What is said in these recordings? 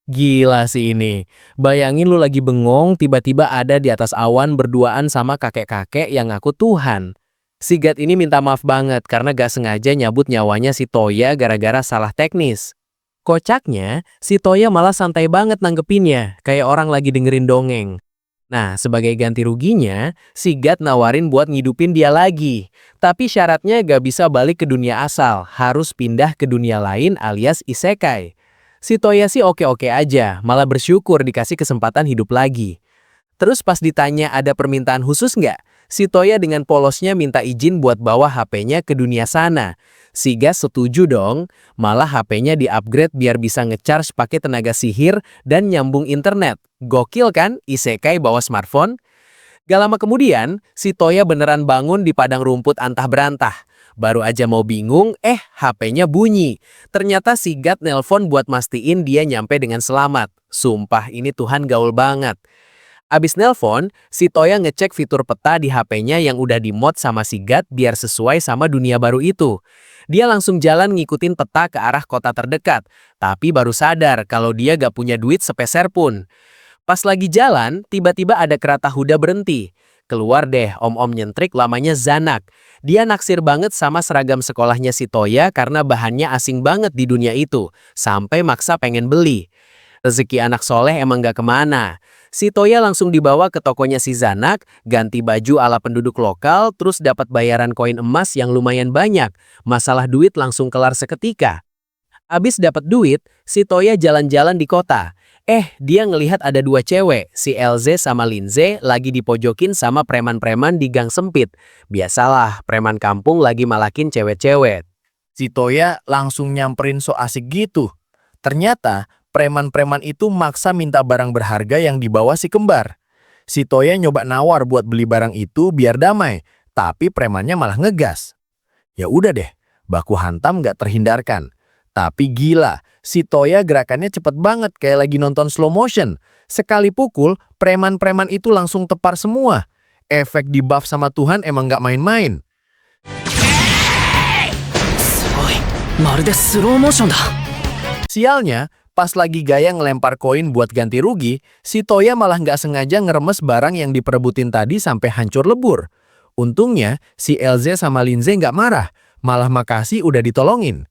Gila sih ini. Bayangin lu lagi bengong, tiba-tiba ada di atas awan berduaan sama kakek-kakek yang ngaku Tuhan. Si God ini minta maaf banget karena gak sengaja nyabut nyawanya si Toya gara-gara salah teknis. Kocaknya, si Toya malah santai banget nanggepinnya, kayak orang lagi dengerin dongeng. Nah, sebagai ganti ruginya, si God nawarin buat ngidupin dia lagi. Tapi syaratnya gak bisa balik ke dunia asal, harus pindah ke dunia lain alias isekai. Si Toya sih oke-oke aja, malah bersyukur dikasih kesempatan hidup lagi. Terus pas ditanya ada permintaan khusus nggak? Si Toya dengan polosnya minta izin buat bawa HP-nya ke dunia sana. Si Gas setuju dong, malah HP-nya di-upgrade biar bisa ngecharge pakai tenaga sihir dan nyambung internet. Gokil kan, isekai bawa smartphone? Gak lama kemudian, si Toya beneran bangun di padang rumput antah berantah. Baru aja mau bingung, HP-nya bunyi. Ternyata si God nelpon buat mastiin dia nyampe dengan selamat. Sumpah ini Tuhan gaul banget. Abis nelpon, si Toya ngecek fitur peta di HP-nya yang udah dimod sama si God biar sesuai sama dunia baru itu. Dia langsung jalan ngikutin peta ke arah kota terdekat, tapi baru sadar kalau dia gak punya duit sepeser pun. Pas lagi jalan, tiba-tiba ada kereta Huda berhenti. Keluar deh om-om nyentrik lamanya Zanak. Dia naksir banget sama seragam sekolahnya si Toya karena bahannya asing banget di dunia itu. Sampai maksa pengen beli. Rezeki anak soleh emang gak kemana. Si Toya langsung dibawa ke tokonya si Zanak, ganti baju ala penduduk lokal, terus dapat bayaran koin emas yang lumayan banyak. Masalah duit langsung kelar seketika. Abis dapat duit, si Toya jalan-jalan di kota. Dia ngelihat ada dua cewek, si Elze sama Linze lagi dipojokin sama preman-preman di gang sempit. Biasalah, preman kampung lagi malakin cewek-cewek. Si Toya langsung nyamperin so asik gitu. Ternyata, preman-preman itu maksa minta barang berharga yang dibawa si kembar. Si Toya nyoba nawar buat beli barang itu biar damai, tapi premannya malah ngegas. Ya udah deh, baku hantam gak terhindarkan. Tapi gila, si Toya gerakannya cepet banget kayak lagi nonton slow motion. Sekali pukul, preman-preman itu langsung tepar semua. Efek di buff sama Tuhan emang gak main-main. Sialnya, pas lagi gaya ngelempar koin buat ganti rugi, si Toya malah nggak sengaja ngeremes barang yang diperebutin tadi sampai hancur lebur. Untungnya, si Elze sama Linze nggak marah, malah makasih udah ditolongin.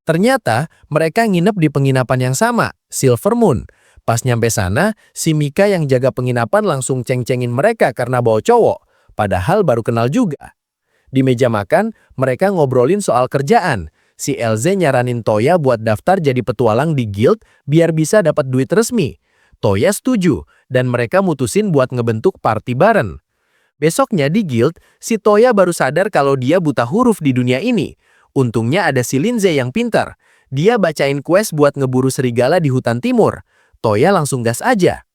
Ternyata, mereka nginep di penginapan yang sama, Silver Moon. Pas nyampe sana, si Mika yang jaga penginapan langsung ceng-cengin mereka karena bawa cowok, padahal baru kenal juga. Di meja makan, mereka ngobrolin soal kerjaan. Si Elze nyaranin Toya buat daftar jadi petualang di guild biar bisa dapat duit resmi. Toya setuju, dan mereka mutusin buat ngebentuk party bareng. Besoknya di guild, si Toya baru sadar kalau dia buta huruf di dunia ini. Untungnya ada si Linze yang pintar. Dia bacain quest buat ngeburu serigala di hutan timur. Toya langsung gas aja.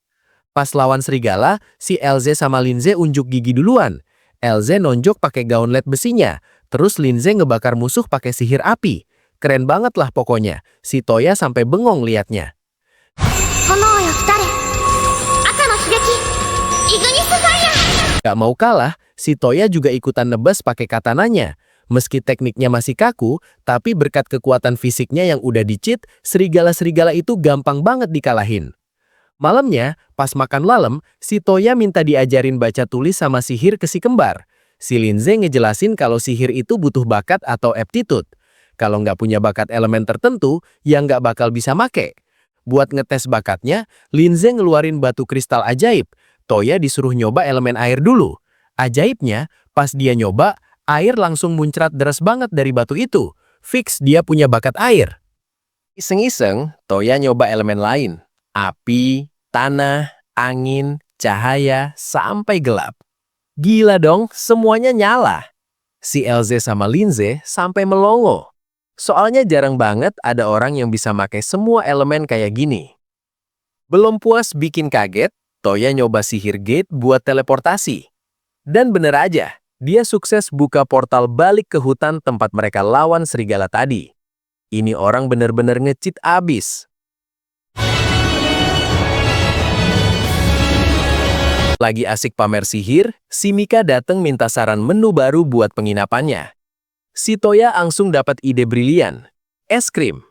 Pas lawan serigala, si Elze sama Linze unjuk gigi duluan. Elze nonjok pakai gaun LED besinya. Terus Linze ngebakar musuh pakai sihir api. Keren banget lah pokoknya. Si Toya sampai bengong liatnya. Gak mau kalah, si Toya juga ikutan nebas pakai katananya. Meski tekniknya masih kaku, tapi berkat kekuatan fisiknya yang udah di-cheat, serigala-serigala itu gampang banget dikalahin. Malamnya, pas makan malam, si Toya minta diajarin baca tulis sama sihir ke si kembar. Si Linze ngejelasin kalau sihir itu butuh bakat atau aptitude. Kalau nggak punya bakat elemen tertentu, ya nggak bakal bisa make. Buat ngetes bakatnya, Linze ngeluarin batu kristal ajaib. Toya disuruh nyoba elemen air dulu. Ajaibnya, pas dia nyoba, air langsung muncrat deras banget dari batu itu. Fix dia punya bakat air. Iseng-iseng, Toya nyoba elemen lain. Api, tanah, angin, cahaya, sampai gelap. Gila dong, semuanya nyala. Si Elze sama Linze sampai melongo. Soalnya jarang banget ada orang yang bisa pakai semua elemen kayak gini. Belum puas bikin kaget, Toya nyoba sihir gate buat teleportasi. Dan bener aja, dia sukses buka portal balik ke hutan tempat mereka lawan serigala tadi. Ini orang bener-bener nge-cheat abis. Lagi asik pamer sihir, si Mika dateng minta saran menu baru buat penginapannya. Si Toya langsung dapat ide brilian. Es krim.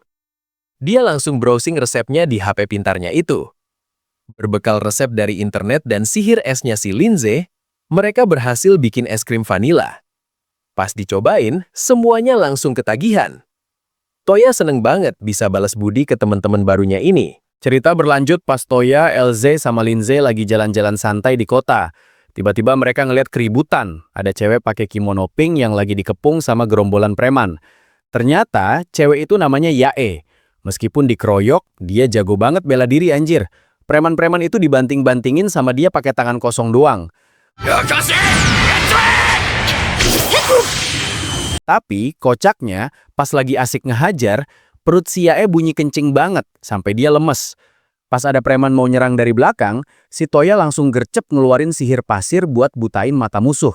Dia langsung browsing resepnya di HP pintarnya itu. Berbekal resep dari internet dan sihir esnya si Linze, mereka berhasil bikin es krim vanila. Pas dicobain, semuanya langsung ketagihan. Toya seneng banget bisa balas budi ke teman-teman barunya ini. Cerita berlanjut pas Toya, Elze, sama Linze lagi jalan-jalan santai di kota. Tiba-tiba mereka ngeliat keributan. Ada cewek pakai kimono pink yang lagi dikepung sama gerombolan preman. Ternyata cewek itu namanya Yae. Meskipun dikeroyok, dia jago banget bela diri anjir. Preman-preman itu dibanting-bantingin sama dia pakai tangan kosong doang. Tapi, kocaknya, pas lagi asik ngehajar, perut si Yae bunyi kencing banget, sampai dia lemes. Pas ada preman mau nyerang dari belakang, si Toya langsung gercep ngeluarin sihir pasir buat butain mata musuh.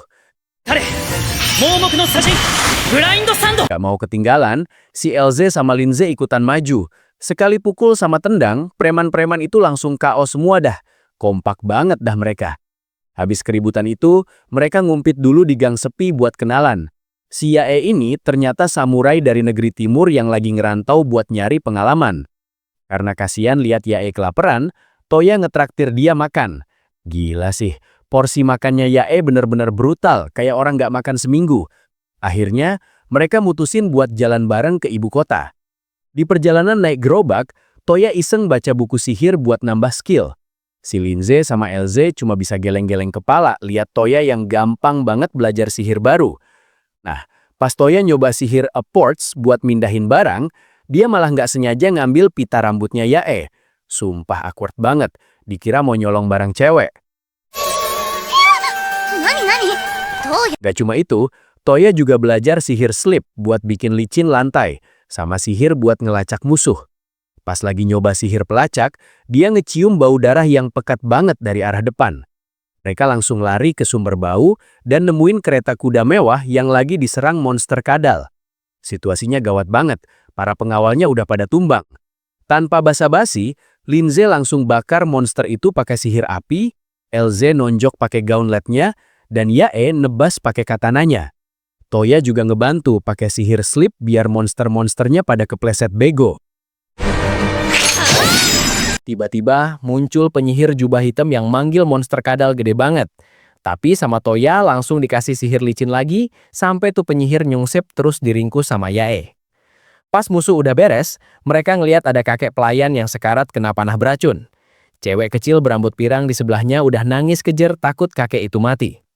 Gak mau ketinggalan, si Elze sama Linze ikutan maju. Sekali pukul sama tendang, preman-preman itu langsung KO semua dah. Kompak banget dah mereka. Habis keributan itu, mereka ngumpet dulu di gang sepi buat kenalan. Si Yae ini ternyata samurai dari negeri timur yang lagi ngerantau buat nyari pengalaman. Karena kasihan lihat Yae kelaparan, Toya ngetraktir dia makan. Gila sih, porsi makannya Yae bener-bener brutal, kayak orang gak makan seminggu. Akhirnya, mereka mutusin buat jalan bareng ke ibu kota. Di perjalanan naik gerobak, Toya iseng baca buku sihir buat nambah skill. Si Linze sama Elze cuma bisa geleng-geleng kepala lihat Toya yang gampang banget belajar sihir baru. Nah, pas Toya nyoba sihir apports buat mindahin barang, dia malah nggak sengaja ngambil pita rambutnya Yae. Sumpah awkward banget, dikira mau nyolong barang cewek. Gak cuma itu, Toya juga belajar sihir slip buat bikin licin lantai, sama sihir buat ngelacak musuh. Pas lagi nyoba sihir pelacak, dia ngecium bau darah yang pekat banget dari arah depan. Mereka langsung lari ke sumber bau dan nemuin kereta kuda mewah yang lagi diserang monster kadal. Situasinya gawat banget, para pengawalnya udah pada tumbang. Tanpa basa-basi, Linze langsung bakar monster itu pakai sihir api, Elze nonjok pakai gauntletnya, dan Yae nebas pakai katananya. Toya juga ngebantu pakai sihir slip biar monster-monsternya pada kepleset bego. Tiba-tiba muncul penyihir jubah hitam yang manggil monster kadal gede banget. Tapi sama Toya langsung dikasih sihir licin lagi, sampai tuh penyihir nyungsep terus diringkus sama Yae. Pas musuh udah beres, mereka ngeliat ada kakek pelayan yang sekarat kena panah beracun. Cewek kecil berambut pirang di sebelahnya udah nangis kejer takut kakek itu mati.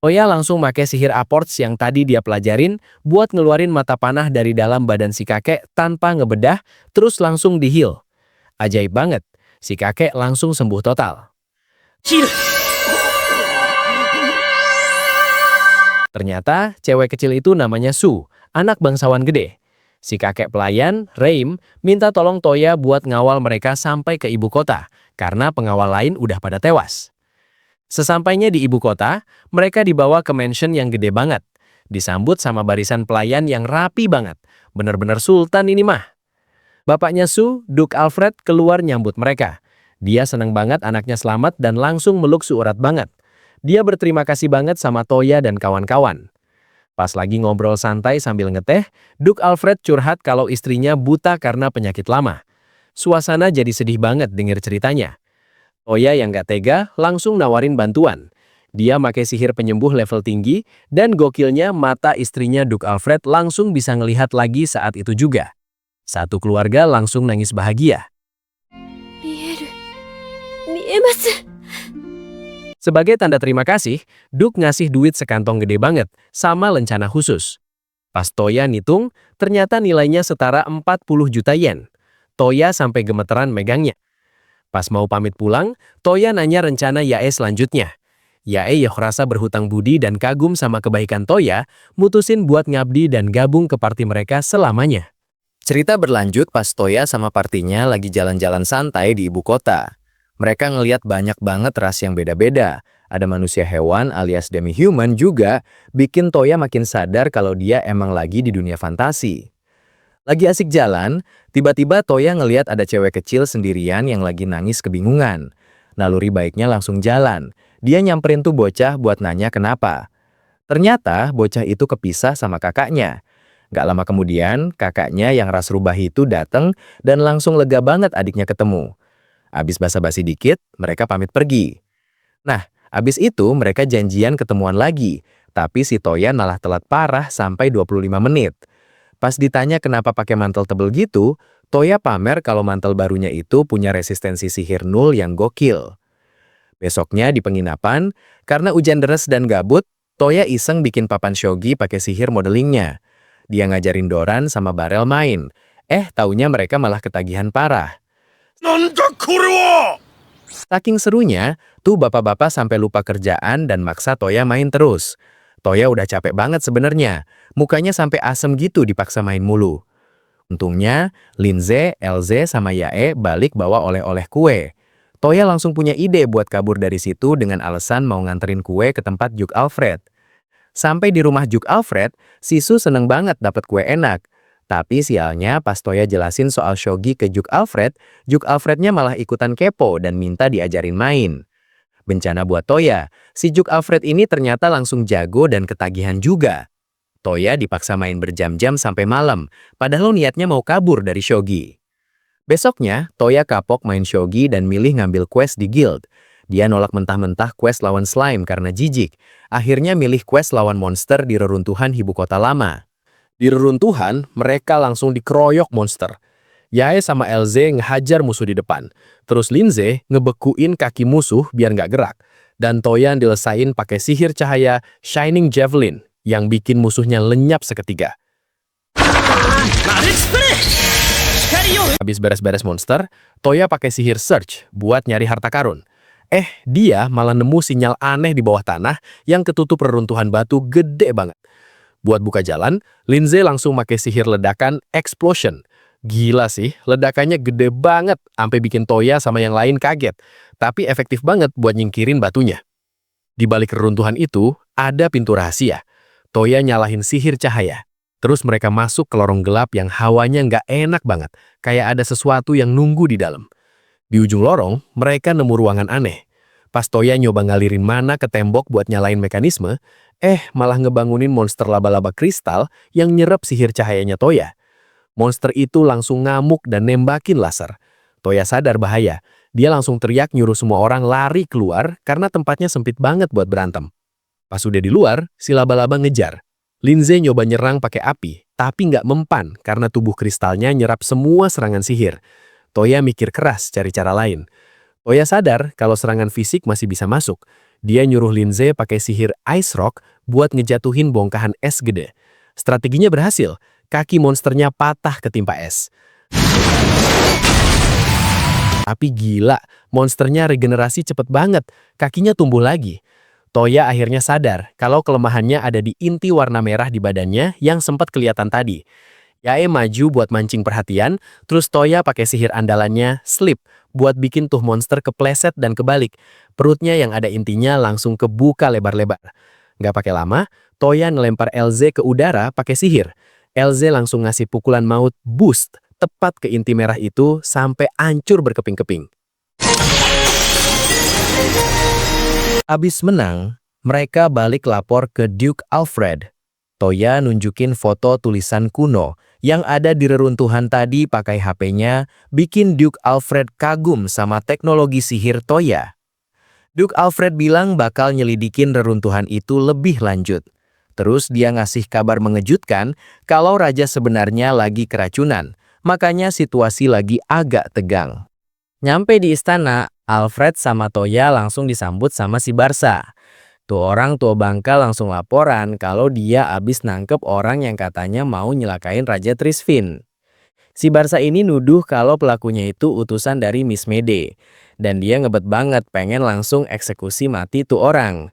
Toya langsung pakai sihir apports yang tadi dia pelajarin buat ngeluarin mata panah dari dalam badan si kakek tanpa ngebedah, terus langsung di-heal. Ajaib banget, si kakek langsung sembuh total. Ternyata cewek kecil itu namanya Su, anak bangsawan gede. Si kakek pelayan, Reim, minta tolong Toya buat ngawal mereka sampai ke ibu kota, karena pengawal lain udah pada tewas. Sesampainya di ibu kota, mereka dibawa ke mansion yang gede banget. Disambut sama barisan pelayan yang rapi banget. Bener-bener sultan ini mah. Bapaknya Su, Duke Alfred, keluar nyambut mereka. Dia seneng banget anaknya selamat dan langsung meluk Su erat banget. Dia berterima kasih banget sama Toya dan kawan-kawan. Pas lagi ngobrol santai sambil ngeteh, Duke Alfred curhat kalau istrinya buta karena penyakit lama. Suasana jadi sedih banget denger ceritanya. Toya yang gak tega langsung nawarin bantuan. Dia pakai sihir penyembuh level tinggi, dan gokilnya mata istrinya Duke Alfred langsung bisa ngelihat lagi saat itu juga. Satu keluarga langsung nangis bahagia. Sebagai tanda terima kasih, Duke ngasih duit sekantong gede banget, sama lencana khusus. Pas Toya ngitung, ternyata nilainya setara 40 juta yen. Toya sampai gemeteran megangnya. Pas mau pamit pulang, Toya nanya rencana Yae selanjutnya. Yae yang rasa berhutang budi dan kagum sama kebaikan Toya, mutusin buat ngabdi dan gabung ke party mereka selamanya. Cerita berlanjut pas Toya sama partinya lagi jalan-jalan santai di ibu kota. Mereka ngeliat banyak banget ras yang beda-beda. Ada manusia hewan alias demi-human juga, bikin Toya makin sadar kalau dia emang lagi di dunia fantasi. Lagi asik jalan, tiba-tiba Toya ngeliat ada cewek kecil sendirian yang lagi nangis kebingungan. Naluri baiknya langsung jalan. Dia nyamperin tuh bocah buat nanya kenapa. Ternyata bocah itu kepisah sama kakaknya. Gak lama kemudian, kakaknya yang ras rubah itu datang dan langsung lega banget adiknya ketemu. Abis basa-basi dikit, mereka pamit pergi. Nah, abis itu mereka janjian ketemuan lagi, tapi si Toya malah telat parah sampai 25 menit. Pas ditanya kenapa pakai mantel tebel gitu, Toya pamer kalau mantel barunya itu punya resistensi sihir nul yang gokil. Besoknya di penginapan, karena hujan deras dan gabut, Toya iseng bikin papan shogi pakai sihir modelingnya. Dia ngajarin Doran sama Barel main. Taunya mereka malah ketagihan parah. Saking serunya, tuh bapak-bapak sampai lupa kerjaan dan maksa Toya main terus. Toya udah capek banget sebenarnya, mukanya sampai asem gitu dipaksa main mulu. Untungnya, Linze, Elze, sama Yae balik bawa oleh-oleh kue. Toya langsung punya ide buat kabur dari situ dengan alasan mau nganterin kue ke tempat Juk Alfred. Sampai di rumah Juk Alfred, Sisu seneng banget dapat kue enak. Tapi sialnya pas Toya jelasin soal shogi ke Juk Alfrednya malah ikutan kepo dan minta diajarin main. Bencana buat Toya, si Juk Alfred ini ternyata langsung jago dan ketagihan juga. Toya dipaksa main berjam-jam sampai malam, padahal niatnya mau kabur dari shogi. Besoknya, Toya kapok main shogi dan milih ngambil quest di guild. Dia nolak mentah-mentah quest lawan slime karena jijik. Akhirnya milih quest lawan monster di reruntuhan ibu kota lama. Di reruntuhan, mereka langsung dikeroyok monster. Yae sama Elze ngehajar musuh di depan. Terus Linze ngebekuin kaki musuh biar nggak gerak. Dan Toya dilesain pakai sihir cahaya Shining Javelin yang bikin musuhnya lenyap seketika. Habis beres-beres monster, Toya pakai sihir search buat nyari harta karun. Dia malah nemu sinyal aneh di bawah tanah yang ketutup reruntuhan batu gede banget. Buat buka jalan, Linze langsung pakai sihir ledakan Explosion. Gila sih, ledakannya gede banget, sampai bikin Toya sama yang lain kaget. Tapi efektif banget buat nyingkirin batunya. Di balik reruntuhan itu, ada pintu rahasia. Toya nyalahin sihir cahaya. Terus mereka masuk ke lorong gelap yang hawanya nggak enak banget, kayak ada sesuatu yang nunggu di dalam. Di ujung lorong, mereka nemu ruangan aneh. Pas Toya nyoba ngalirin mana ke tembok buat nyalain mekanisme, malah ngebangunin monster laba-laba kristal yang nyerap sihir cahayanya Toya. Monster itu langsung ngamuk dan nembakin laser. Toya sadar bahaya. Dia langsung teriak nyuruh semua orang lari keluar karena tempatnya sempit banget buat berantem. Pas udah di luar, si laba-laba ngejar. Linze nyoba nyerang pakai api, tapi nggak mempan karena tubuh kristalnya nyerap semua serangan sihir. Toya mikir keras cari cara lain. Toya sadar kalau serangan fisik masih bisa masuk. Dia nyuruh Linze pakai sihir Ice Rock buat ngejatuhin bongkahan es gede. Strateginya berhasil, kaki monsternya patah ketimpa es. Tapi gila, monsternya regenerasi cepet banget, kakinya tumbuh lagi. Toya akhirnya sadar kalau kelemahannya ada di inti warna merah di badannya yang sempat kelihatan tadi. Yae maju buat mancing perhatian, terus Toya pakai sihir andalannya Slip buat bikin tuh monster kepleset dan kebalik. Perutnya yang ada intinya langsung kebuka lebar-lebar. Nggak pakai lama, Toya ngelempar Elze ke udara pakai sihir. Elze langsung ngasih pukulan maut boost tepat ke inti merah itu sampai hancur berkeping-keping. Abis menang, mereka balik lapor ke Duke Alfred. Toya nunjukin foto tulisan kuno yang ada di reruntuhan tadi pakai HP-nya, bikin Duke Alfred kagum sama teknologi sihir Toya. Duke Alfred bilang bakal nyelidikin reruntuhan itu lebih lanjut. Terus dia ngasih kabar mengejutkan kalau raja sebenarnya lagi keracunan, makanya situasi lagi agak tegang. Nyampe di istana, Alfred sama Toya langsung disambut sama si Barsa. Tuh orang tua bangka langsung laporan kalau dia abis nangkep orang yang katanya mau nyelakain Raja Trisfin. Si Barsa ini nuduh kalau pelakunya itu utusan dari Miss Mede. Dan dia ngebet banget pengen langsung eksekusi mati tuh orang.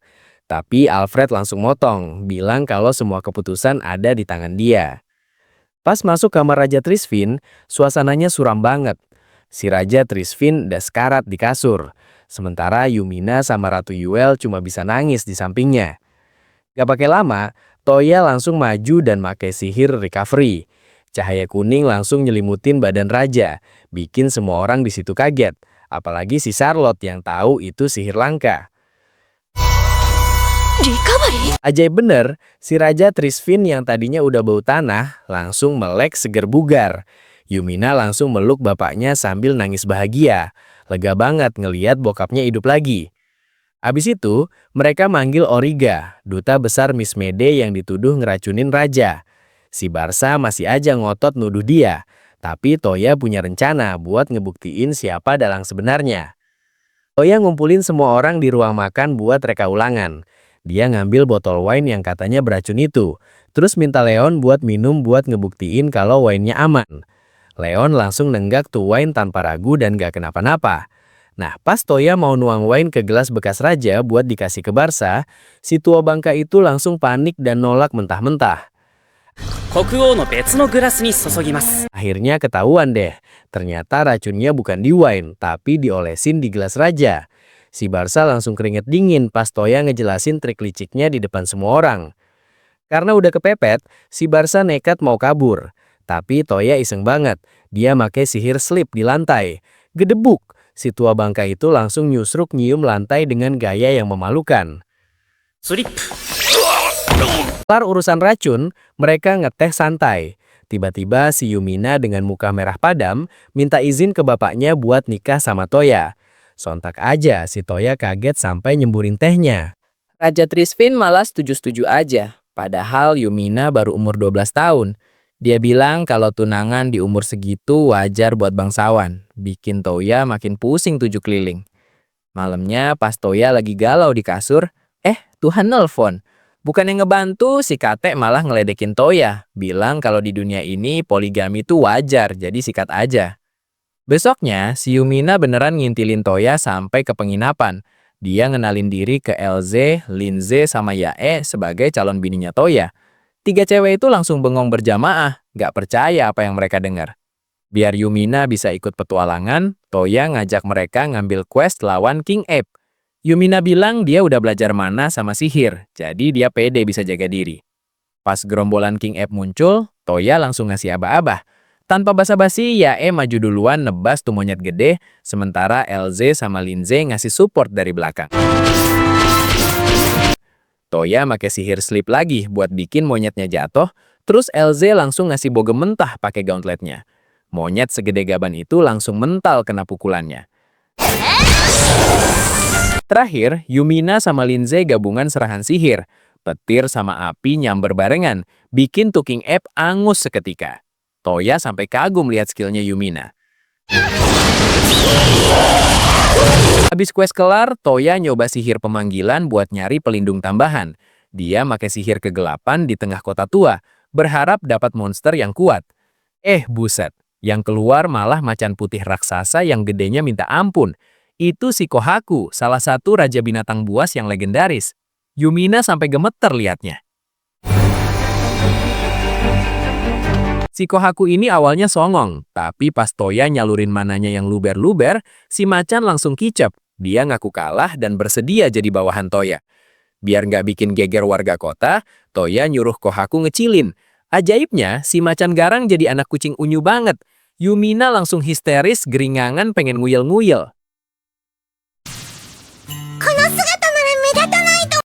Tapi Alfred langsung motong, bilang kalau semua keputusan ada di tangan dia. Pas masuk kamar Raja Trisfin, suasananya suram banget. Si Raja Trisfin udah sekarat di kasur. Sementara Yumina sama Ratu Yuel cuma bisa nangis di sampingnya. Gak pakai lama, Toya langsung maju dan pakai sihir recovery. Cahaya kuning langsung nyelimutin badan raja, bikin semua orang di situ kaget. Apalagi si Charlotte yang tahu itu sihir langka. recovery? Ajaib bener, si Raja Trisvin yang tadinya udah bau tanah langsung melek seger bugar. Yumina langsung meluk bapaknya sambil nangis bahagia. Lega banget ngeliat bokapnya hidup lagi. Abis itu, mereka manggil Origa, duta besar Miss Mede yang dituduh ngeracunin raja. Si Barsa masih aja ngotot nuduh dia, tapi Toya punya rencana buat ngebuktiin siapa dalang sebenarnya. Toya ngumpulin semua orang di ruang makan buat reka ulangan. Dia ngambil botol wine yang katanya beracun itu, terus minta Leon buat minum buat ngebuktiin kalau wine-nya aman. Leon langsung nenggak tuh wine tanpa ragu dan gak kenapa-napa. Nah, pas Toya mau nuang wine ke gelas bekas raja buat dikasih ke Barsa, si tua bangka itu langsung panik dan nolak mentah-mentah. Akhirnya ketahuan deh, ternyata racunnya bukan di wine, tapi diolesin di gelas raja. Si Barsa langsung keringet dingin pas Toya ngejelasin trik liciknya di depan semua orang. Karena udah kepepet, si Barsa nekat mau kabur. Tapi Toya iseng banget, dia make sihir slip di lantai. Gedebuk, si tua bangka itu langsung nyusruk nyium lantai dengan gaya yang memalukan. Kelar urusan racun, mereka ngeteh santai. Tiba-tiba si Yumina dengan muka merah padam minta izin ke bapaknya buat nikah sama Toya. Sontak aja si Toya kaget sampai nyemburin tehnya. Raja Trisvin malah setuju-setuju aja. Padahal Yumina baru umur 12 tahun. Dia bilang kalau tunangan di umur segitu wajar buat bangsawan. Bikin Toya makin pusing 7 keliling. Malamnya pas Toya lagi galau di kasur, Tuhan nelfon. Bukan yang ngebantu, si Kate malah ngeledekin Toya. Bilang kalau di dunia ini poligami tuh wajar, jadi sikat aja. Besoknya, si Yumina beneran ngintilin Toya sampai ke penginapan. Dia ngenalin diri ke LZ, Linze, sama Yae sebagai calon bininya Toya. 3 cewek itu langsung bengong berjamaah, gak percaya apa yang mereka dengar. Biar Yumina bisa ikut petualangan, Toya ngajak mereka ngambil quest lawan King Ape. Yumina bilang dia udah belajar mana sama sihir, jadi dia pede bisa jaga diri. Pas gerombolan King Ape muncul, Toya langsung ngasih aba-aba. Tanpa basa-basi, Yae maju duluan nebas tuh monyet gede, sementara LZ sama Linze ngasih support dari belakang. Toya make sihir slip lagi buat bikin monyetnya jatuh, terus LZ langsung ngasih bogem mentah pakai gauntletnya. Monyet segede gaban itu langsung mental kena pukulannya. Terakhir, Yumina sama Linze gabungan serangan sihir. Petir sama api nyamber barengan, bikin tuh King Ape angus seketika. Toya sampai kagum lihat skillnya Yumina. Habis quest kelar, Toya nyoba sihir pemanggilan buat nyari pelindung tambahan. Dia make sihir kegelapan di tengah kota tua, berharap dapat monster yang kuat. Buset, yang keluar malah macan putih raksasa yang gedenya minta ampun. Itu si Kohaku, salah satu raja binatang buas yang legendaris. Yumina sampai gemeter liatnya. Si Kohaku ini awalnya songong, tapi pas Toya nyalurin mananya yang luber-luber, si macan langsung kicep. Dia ngaku kalah dan bersedia jadi bawahan Toya. Biar nggak bikin geger warga kota, Toya nyuruh Kohaku ngecilin. Ajaibnya, si macan garang jadi anak kucing unyu banget. Yumina langsung histeris, geringangan pengen nguyel-nguyel.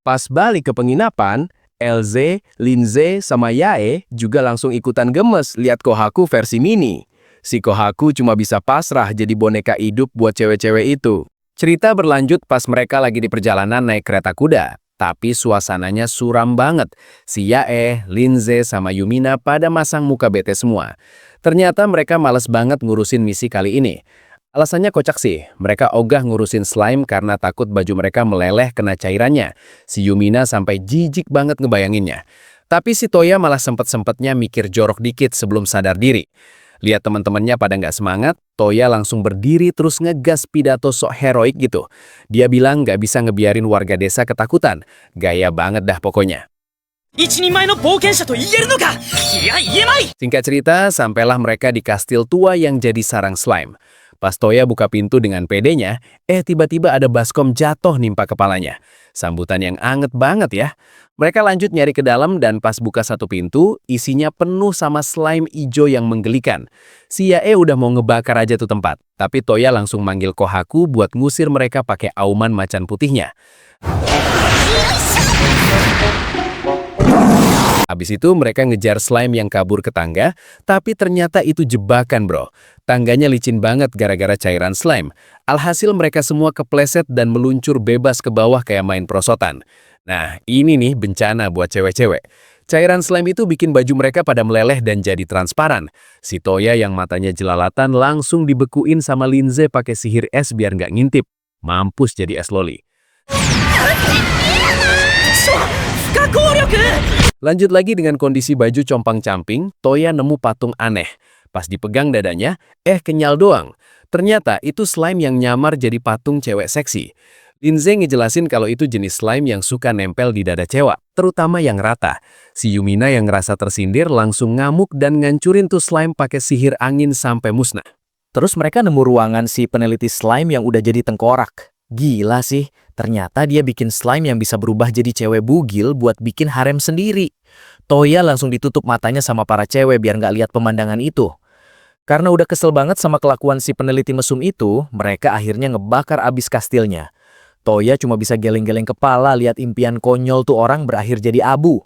Pas balik ke penginapan, LZ, Linze, sama Yae juga langsung ikutan gemes lihat Kohaku versi mini. Si Kohaku cuma bisa pasrah jadi boneka hidup buat cewek-cewek itu. Cerita berlanjut pas mereka lagi di perjalanan naik kereta kuda. Tapi suasananya suram banget. Si Yae, Linze, sama Yumina pada masang muka bete semua. Ternyata mereka males banget ngurusin misi kali ini. Alasannya kocak sih, mereka ogah ngurusin slime karena takut baju mereka meleleh kena cairannya. Si Yumina sampai jijik banget ngebayanginnya. Tapi si Toya malah sempet-sempetnya mikir jorok dikit sebelum sadar diri. Lihat teman-temannya pada nggak semangat, Toya langsung berdiri terus ngegas pidato sok heroik gitu. Dia bilang nggak bisa ngebiarin warga desa ketakutan. Gaya banget dah pokoknya. Singkat cerita, sampailah mereka di kastil tua yang jadi sarang slime. Pas Toya buka pintu dengan pedenya, tiba-tiba ada baskom jatuh nimpa kepalanya. Sambutan yang anget banget ya. Mereka lanjut nyari ke dalam dan pas buka satu pintu, isinya penuh sama slime ijo yang menggelikan. Si Yae udah mau ngebakar aja tuh tempat, tapi Toya langsung manggil Kohaku buat ngusir mereka pakai auman macan putihnya. Habis itu mereka ngejar slime yang kabur ke tangga, tapi ternyata itu jebakan bro. Tangganya licin banget gara-gara cairan slime. Alhasil mereka semua kepleset dan meluncur bebas ke bawah kayak main prosotan. Nah, ini nih bencana buat cewek-cewek. Cairan slime itu bikin baju mereka pada meleleh dan jadi transparan. Si Toya yang matanya jelalatan langsung dibekuin sama Linze pakai sihir es biar nggak ngintip. Mampus jadi es loli. Lanjut lagi dengan kondisi baju compang-camping, Toya nemu patung aneh. Pas dipegang dadanya, kenyal doang. Ternyata itu slime yang nyamar jadi patung cewek seksi. Linze ngejelasin kalau itu jenis slime yang suka nempel di dada cewek, terutama yang rata. Si Yumina yang ngerasa tersindir langsung ngamuk dan ngancurin tuh slime pakai sihir angin sampai musnah. Terus mereka nemu ruangan si peneliti slime yang udah jadi tengkorak. Gila sih, ternyata dia bikin slime yang bisa berubah jadi cewek bugil buat bikin harem sendiri. Toya langsung ditutup matanya sama para cewek biar nggak lihat pemandangan itu. Karena udah kesel banget sama kelakuan si peneliti mesum itu, mereka akhirnya ngebakar abis kastilnya. Toya cuma bisa geleng-geleng kepala lihat impian konyol tuh orang berakhir jadi abu.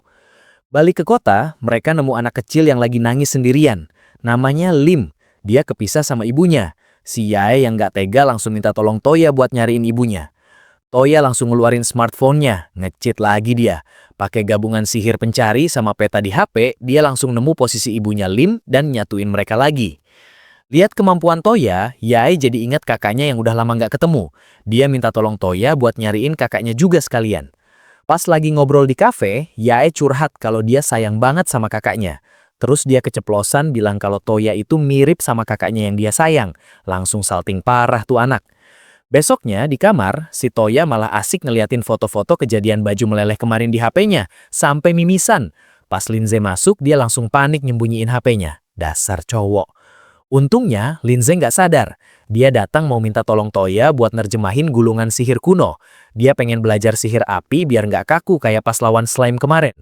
Balik ke kota, mereka nemu anak kecil yang lagi nangis sendirian. Namanya Lim. Dia kepisah sama ibunya. Si Yae yang gak tega langsung minta tolong Toya buat nyariin ibunya. Toya langsung ngeluarin smartphone-nya, nge-cheat lagi dia. Pakai gabungan sihir pencari sama peta di HP, dia langsung nemu posisi ibunya Lim dan nyatuin mereka lagi. Lihat kemampuan Toya, Yae jadi ingat kakaknya yang udah lama gak ketemu. Dia minta tolong Toya buat nyariin kakaknya juga sekalian. Pas lagi ngobrol di kafe, Yae curhat kalau dia sayang banget sama kakaknya. Terus dia keceplosan bilang kalau Toya itu mirip sama kakaknya yang dia sayang. Langsung salting parah tuh anak. Besoknya di kamar, si Toya malah asik ngeliatin foto-foto kejadian baju meleleh kemarin di HP-nya. Sampai mimisan. Pas Linze masuk, dia langsung panik nyembunyiin HP-nya. Dasar cowok. Untungnya, Linze nggak sadar. Dia datang mau minta tolong Toya buat nerjemahin gulungan sihir kuno. Dia pengen belajar sihir api biar nggak kaku kayak pas lawan slime kemarin.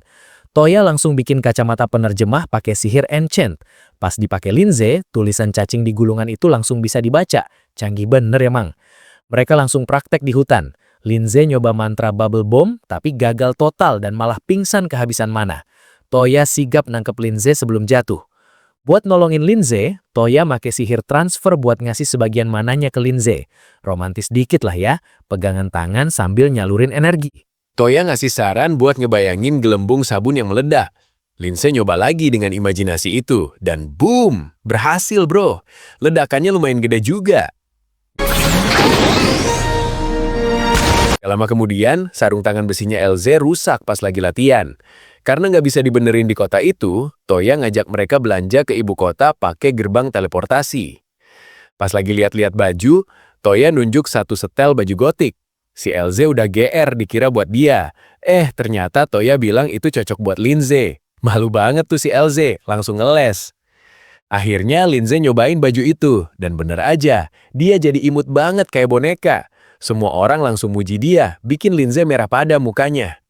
Toya langsung bikin kacamata penerjemah pakai sihir enchant. Pas dipakai Linze, tulisan cacing di gulungan itu langsung bisa dibaca. Canggih bener emang. Mereka langsung praktek di hutan. Linze nyoba mantra bubble bomb, tapi gagal total dan malah pingsan kehabisan mana. Toya sigap nangkep Linze sebelum jatuh. Buat nolongin Linze, Toya make sihir transfer buat ngasih sebagian mananya ke Linze. Romantis dikit lah ya, pegangan tangan sambil nyalurin energi. Toya ngasih saran buat ngebayangin gelembung sabun yang meledak. Linze nyoba lagi dengan imajinasi itu, dan boom! Berhasil bro! Ledakannya lumayan gede juga. Gak lama kemudian, sarung tangan besinya Elze rusak pas lagi latihan. Karena nggak bisa dibenerin di kota itu, Toya ngajak mereka belanja ke ibu kota pakai gerbang teleportasi. Pas lagi lihat-lihat baju, Toya nunjuk satu setel baju gotik. Si Elze udah GR dikira buat dia. Ternyata Toya bilang itu cocok buat Linze. Malu banget tuh si Elze, langsung ngeles. Akhirnya Linze nyobain baju itu, dan bener aja, dia jadi imut banget kayak boneka. Semua orang langsung muji dia, bikin Linze merah pada mukanya.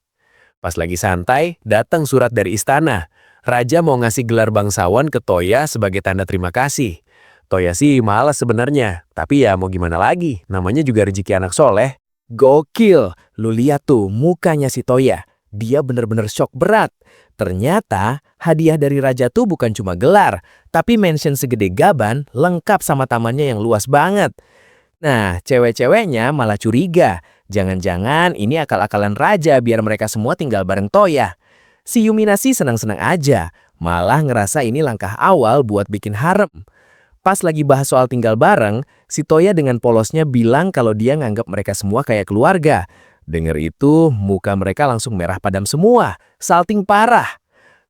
Pas lagi santai, datang surat dari istana. Raja mau ngasih gelar bangsawan ke Toya sebagai tanda terima kasih. Toya sih malas sebenarnya, tapi ya mau gimana lagi, namanya juga rezeki anak soleh. Gokil, lu lihat tuh mukanya si Toya. Dia bener-bener shock berat. Ternyata hadiah dari raja tuh bukan cuma gelar, tapi mansion segede gaban lengkap sama tamannya yang luas banget. Nah, cewek-ceweknya malah curiga. Jangan-jangan ini akal-akalan raja biar mereka semua tinggal bareng Toya. Si Yumina sih senang-senang aja, malah ngerasa ini langkah awal buat bikin harem. Pas lagi bahas soal tinggal bareng, si Toya dengan polosnya bilang kalau dia nganggap mereka semua kayak keluarga. Dengar itu, muka mereka langsung merah padam semua, salting parah.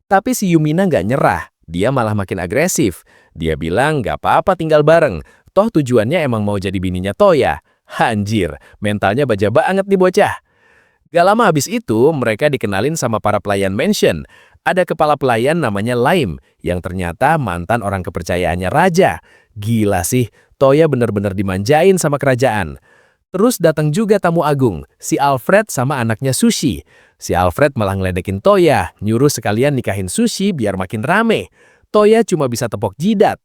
Tapi si Yumina nggak nyerah, dia malah makin agresif. Dia bilang nggak apa-apa tinggal bareng, toh tujuannya emang mau jadi bininya Toya. Anjir, mentalnya baja banget nih bocah. Gak lama habis itu, mereka dikenalin sama para pelayan mansion. Ada kepala pelayan namanya Laim, yang ternyata mantan orang kepercayaannya raja. Gila sih, Toya bener-bener dimanjain sama kerajaan. Terus datang juga tamu agung, si Alfred sama anaknya Sushi. Si Alfred malah ngeledekin Toya, nyuruh sekalian nikahin Sushi biar makin rame. Toya cuma bisa tepok jidat.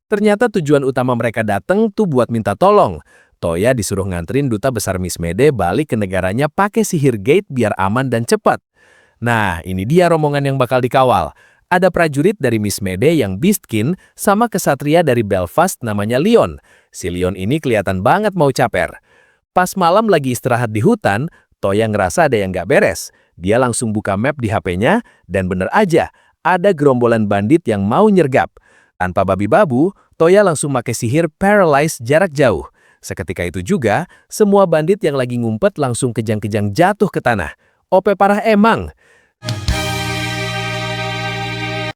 Ternyata tujuan utama mereka datang tuh buat minta tolong. Toya disuruh nganterin duta besar Miss Mede balik ke negaranya pakai sihir gate biar aman dan cepat. Nah, ini dia rombongan yang bakal dikawal. Ada prajurit dari Miss Mede yang Beastkin sama kesatria dari Belfast namanya Leon. Si Leon ini kelihatan banget mau caper. Pas malam lagi istirahat di hutan, Toya ngerasa ada yang nggak beres. Dia langsung buka map di HP-nya dan bener aja, ada gerombolan bandit yang mau nyergap. Tanpa babi babu, Toya langsung pakai sihir Paralyze jarak jauh. Seketika itu juga, semua bandit yang lagi ngumpet langsung kejang-kejang jatuh ke tanah. OP parah emang.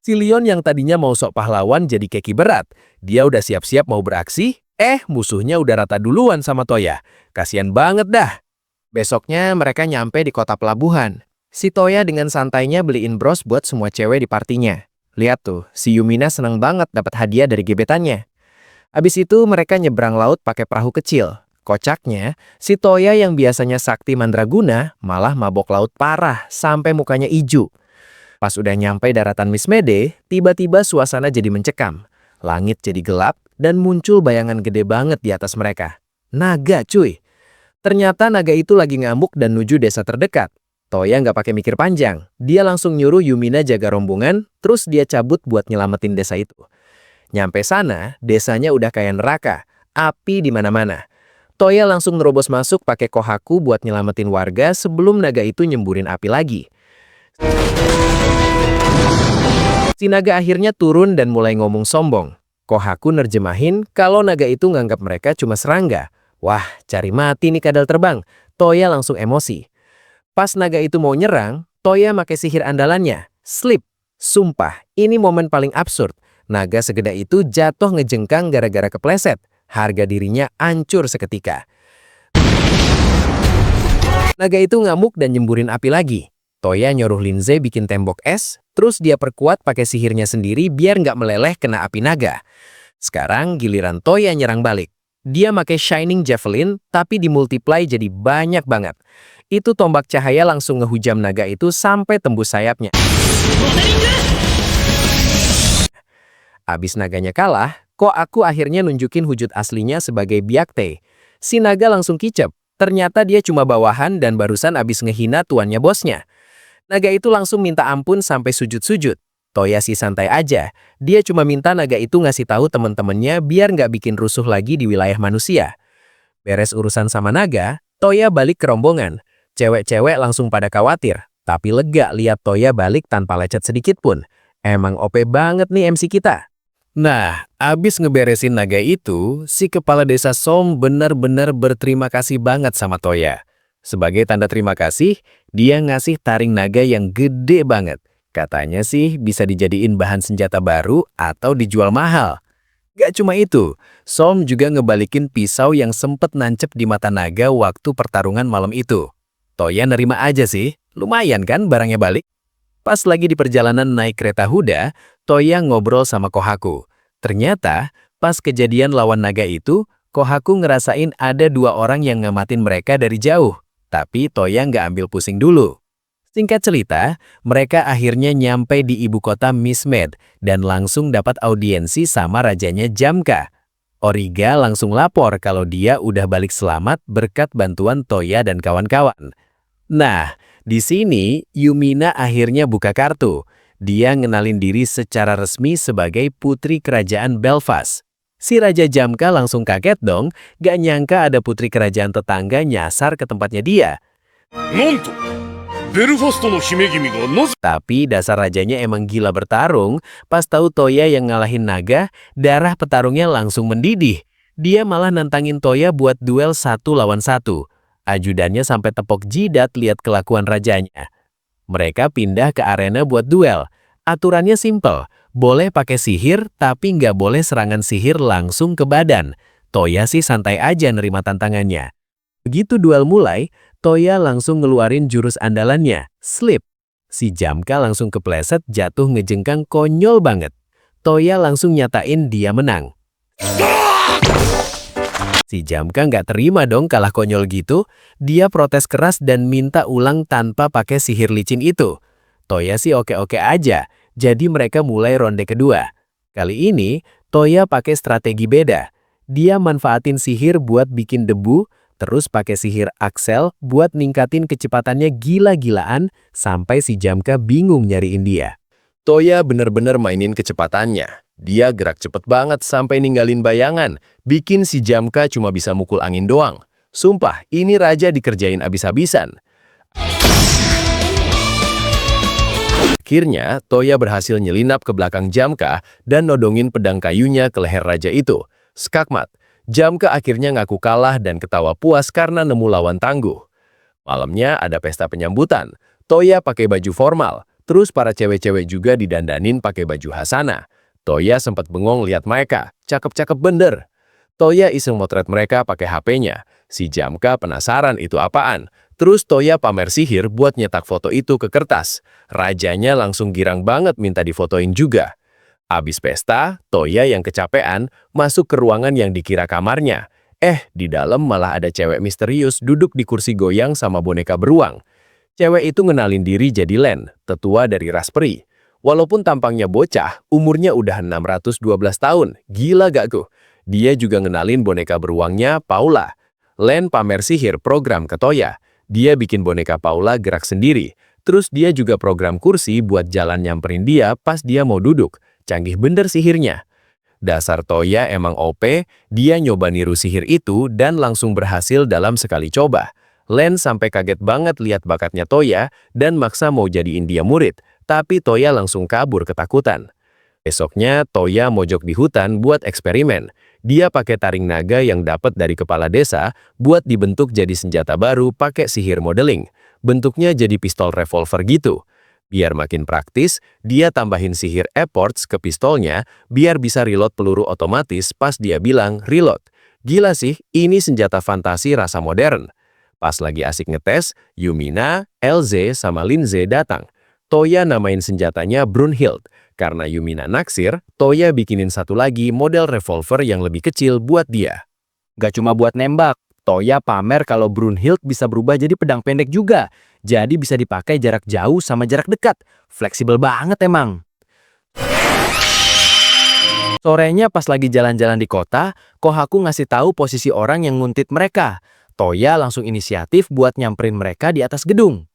Si Leon yang tadinya mau sok pahlawan jadi keki berat. Dia udah siap-siap mau beraksi, musuhnya udah rata duluan sama Toya. Kasian banget dah. Besoknya mereka nyampe di kota pelabuhan. Si Toya dengan santainya beliin bros buat semua cewek di partinya. Lihat tuh, si Yumina seneng banget dapat hadiah dari gebetannya. Abis itu mereka nyebrang laut pakai perahu kecil. Kocaknya, si Toya yang biasanya sakti mandraguna malah mabok laut parah sampai mukanya ijo. Pas udah nyampe daratan Miss Mede, tiba-tiba suasana jadi mencekam. Langit jadi gelap dan muncul bayangan gede banget di atas mereka. Naga cuy. Ternyata naga itu lagi ngamuk dan nuju desa terdekat. Toya nggak pakai mikir panjang. Dia langsung nyuruh Yumina jaga rombongan, terus dia cabut buat nyelamatin desa itu. Nyampe sana, desanya udah kayak neraka. Api di mana-mana. Toya langsung nerobos masuk pakai Kohaku buat nyelamatin warga sebelum naga itu nyemburin api lagi. Si naga akhirnya turun dan mulai ngomong sombong. Kohaku nerjemahin kalau naga itu nganggap mereka cuma serangga. Wah, cari mati nih kadal terbang. Toya langsung emosi. Pas naga itu mau nyerang, Toya pakai sihir andalannya, Sleep. Sumpah, ini momen paling absurd. Naga segede itu jatuh ngejengkang gara-gara kepleset. Harga dirinya hancur seketika. Naga itu ngamuk dan nyemburin api lagi. Toya nyuruh Linze bikin tembok es, terus dia perkuat pakai sihirnya sendiri biar nggak meleleh kena api naga. Sekarang giliran Toya nyerang balik. Dia pakai Shining Javelin, tapi dimultiply jadi banyak banget. Itu tombak cahaya langsung ngehujam naga itu sampai tembus sayapnya. Abis naganya kalah, kok aku akhirnya nunjukin wujud aslinya sebagai Byakte. Si naga langsung kicep. Ternyata dia cuma bawahan dan barusan abis ngehina tuannya bosnya. Naga itu langsung minta ampun sampai sujud-sujud. Toya sih santai aja. Dia cuma minta naga itu ngasih tahu temen-temennya biar nggak bikin rusuh lagi di wilayah manusia. Beres urusan sama naga, Toya balik ke rombongan. Cewek-cewek langsung pada khawatir. Tapi lega lihat Toya balik tanpa lecet sedikit pun. Emang OP banget nih MC kita. Nah, abis ngeberesin naga itu, si kepala desa Som benar-benar berterima kasih banget sama Toya. Sebagai tanda terima kasih, dia ngasih taring naga yang gede banget. Katanya sih bisa dijadiin bahan senjata baru atau dijual mahal. Gak cuma itu, Som juga ngebalikin pisau yang sempet nancep di mata naga waktu pertarungan malam itu. Toya nerima aja sih, lumayan kan barangnya balik. Pas lagi di perjalanan naik kereta Huda, Toya ngobrol sama Kohaku. Ternyata, pas kejadian lawan naga itu, Kohaku ngerasain ada 2 orang yang ngamatin mereka dari jauh. Tapi Toya nggak ambil pusing dulu. Singkat cerita, mereka akhirnya nyampe di ibu kota Miss Mede dan langsung dapat audiensi sama rajanya Jamka. Origa langsung lapor kalau dia udah balik selamat berkat bantuan Toya dan kawan-kawan. Nah, di sini Yumina akhirnya buka kartu. Dia ngenalin diri secara resmi sebagai putri kerajaan Belfast. Si Raja Jamka langsung kaget dong, gak nyangka ada putri kerajaan tetangga nyasar ke tempatnya dia. Tapi dasar rajanya emang gila bertarung, pas tahu Toya yang ngalahin naga, darah petarungnya langsung mendidih. Dia malah nantangin Toya buat duel 1 lawan 1. Ajudannya sampai tepok jidat lihat kelakuan rajanya. Mereka pindah ke arena buat duel. Aturannya simpel, boleh pakai sihir tapi nggak boleh serangan sihir langsung ke badan. Toya sih santai aja nerima tantangannya. Begitu duel mulai, Toya langsung ngeluarin jurus andalannya, Sleep. Si Jamka langsung kepleset jatuh ngejengkang konyol banget. Toya langsung nyatain dia menang. Si Jamka nggak terima dong kalah konyol gitu. Dia protes keras dan minta ulang tanpa pakai sihir licin itu. Toya sih oke-oke aja, jadi mereka mulai ronde kedua. Kali ini, Toya pakai strategi beda. Dia manfaatin sihir buat bikin debu, Terus pakai sihir Axel buat ningkatin kecepatannya gila-gilaan sampai si Jamka bingung nyariin dia. Toya bener-bener mainin kecepatannya. Dia gerak cepet banget sampai ninggalin bayangan, bikin si Jamka cuma bisa mukul angin doang. Sumpah, ini raja dikerjain abis-abisan. Akhirnya, Toya berhasil nyelinap ke belakang Jamka dan nodongin pedang kayunya ke leher raja itu. Skakmat, Jamka akhirnya ngaku kalah dan ketawa puas karena nemu lawan tangguh. Malamnya ada pesta penyambutan. Toya pakai baju formal, terus para cewek-cewek juga didandanin pakai baju Hasana. Toya sempat bengong lihat mereka, cakep-cakep bener. Toya iseng motret mereka pakai HP-nya. Si Jamka penasaran itu apaan. Terus Toya pamer sihir buat nyetak foto itu ke kertas. Rajanya langsung girang banget minta difotoin juga. Abis pesta, Toya yang kecapean masuk ke ruangan yang dikira kamarnya. Di dalam malah ada cewek misterius duduk di kursi goyang sama boneka beruang. Cewek itu ngenalin diri jadi Len, tetua dari ras peri. Walaupun tampangnya bocah, umurnya udah 612 tahun. Gila gak tuh? Dia juga ngenalin boneka beruangnya, Paula. Len pamer sihir program ke Toya. Dia bikin boneka Paula gerak sendiri. Terus dia juga program kursi buat jalan nyamperin dia pas dia mau duduk. Canggih bener sihirnya. Dasar Toya emang OP, dia nyoba niru sihir itu dan langsung berhasil dalam sekali coba. Len sampai kaget banget lihat bakatnya Toya dan maksa mau jadiin dia murid, tapi Toya langsung kabur ketakutan. Besoknya Toya mojok di hutan buat eksperimen. Dia pakai taring naga yang dapat dari kepala desa buat dibentuk jadi senjata baru pakai sihir modeling. Bentuknya jadi pistol revolver gitu. Biar makin praktis, dia tambahin sihir E-Ports ke pistolnya biar bisa reload peluru otomatis pas dia bilang reload. Gila sih, ini senjata fantasi rasa modern. Pas lagi asik ngetes, Yumina, LZ, sama Linze datang. Toya namain senjatanya Brunhild. Karena Yumina naksir, Toya bikinin satu lagi model revolver yang lebih kecil buat dia. Gak cuma buat nembak, Toya pamer kalau Brunhild bisa berubah jadi pedang pendek juga. Jadi bisa dipakai jarak jauh sama jarak dekat. Fleksibel banget emang. Sorenya pas lagi jalan-jalan di kota, Kohaku ngasih tahu posisi orang yang nguntit mereka. Toya langsung inisiatif buat nyamperin mereka di atas gedung.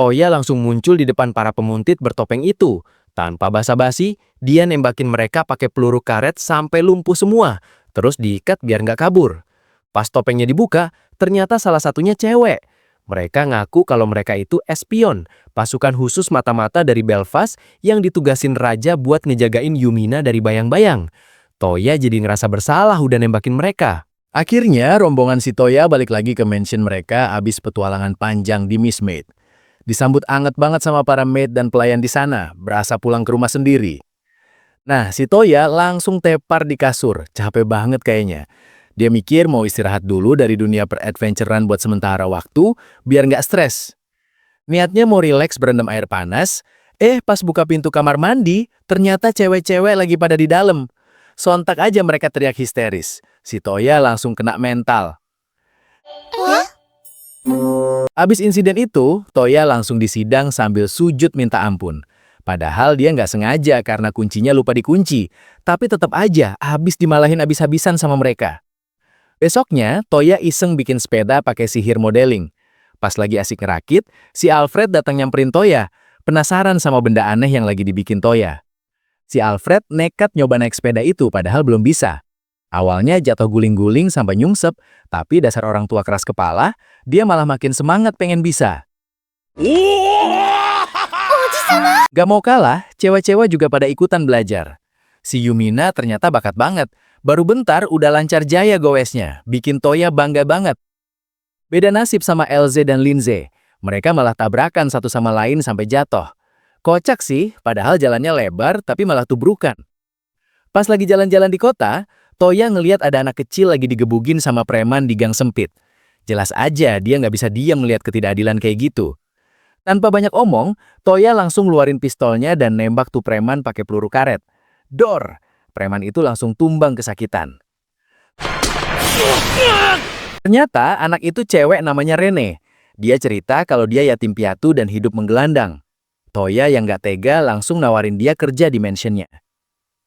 Toya langsung muncul di depan para pemuntit bertopeng itu. Tanpa basa-basi, dia nembakin mereka pakai peluru karet sampai lumpuh semua. Terus diikat biar nggak kabur. Pas topengnya dibuka, ternyata salah satunya cewek. Mereka ngaku kalau mereka itu espion, pasukan khusus mata-mata dari Belfast yang ditugasin raja buat ngejagain Yumina dari bayang-bayang. Toya jadi ngerasa bersalah udah nembakin mereka. Akhirnya, rombongan si Toya balik lagi ke mansion mereka abis petualangan panjang di Mistmaid. Disambut anget banget sama para maid dan pelayan di sana, berasa pulang ke rumah sendiri. Nah, si Toya langsung tepar di kasur, capek banget kayaknya. Dia mikir mau istirahat dulu dari dunia per-adventurean buat sementara waktu, biar nggak stres. Niatnya mau rileks berendam air panas, pas buka pintu kamar mandi, ternyata cewek-cewek lagi pada di dalam. Sontak aja mereka teriak histeris. Si Toya langsung kena mental. Abis insiden itu, Toya langsung disidang sambil sujud minta ampun. Padahal dia nggak sengaja karena kuncinya lupa dikunci, tapi tetap aja habis dimalahin habis-habisan sama mereka. Besoknya, Toya iseng bikin sepeda pakai sihir modeling. Pas lagi asik ngerakit, si Alfred datang nyamperin Toya, penasaran sama benda aneh yang lagi dibikin Toya. Si Alfred nekat nyoba naik sepeda itu padahal belum bisa. Awalnya jatuh guling-guling sampai nyungsep, tapi dasar orang tua keras kepala, dia malah makin semangat pengen bisa. Gak mau kalah, cewek-cewek juga pada ikutan belajar. Si Yumina ternyata bakat banget. Baru bentar udah lancar jaya goesnya, bikin Toya bangga banget. Beda nasib sama LZ dan Linze. Mereka malah tabrakan satu sama lain sampai jatuh. Kocak sih, padahal jalannya lebar tapi malah tubrukan. Pas lagi jalan-jalan di kota, Toya ngeliat ada anak kecil lagi digebugin sama preman di gang sempit. Jelas aja dia nggak bisa diam melihat ketidakadilan kayak gitu. Tanpa banyak omong, Toya langsung ngeluarin pistolnya dan nembak tuh preman pakai peluru karet. Dor! Preman itu langsung tumbang kesakitan. Ternyata anak itu cewek namanya Rene. Dia cerita kalau dia yatim piatu dan hidup menggelandang. Toya yang gak tega langsung nawarin dia kerja di mansionnya.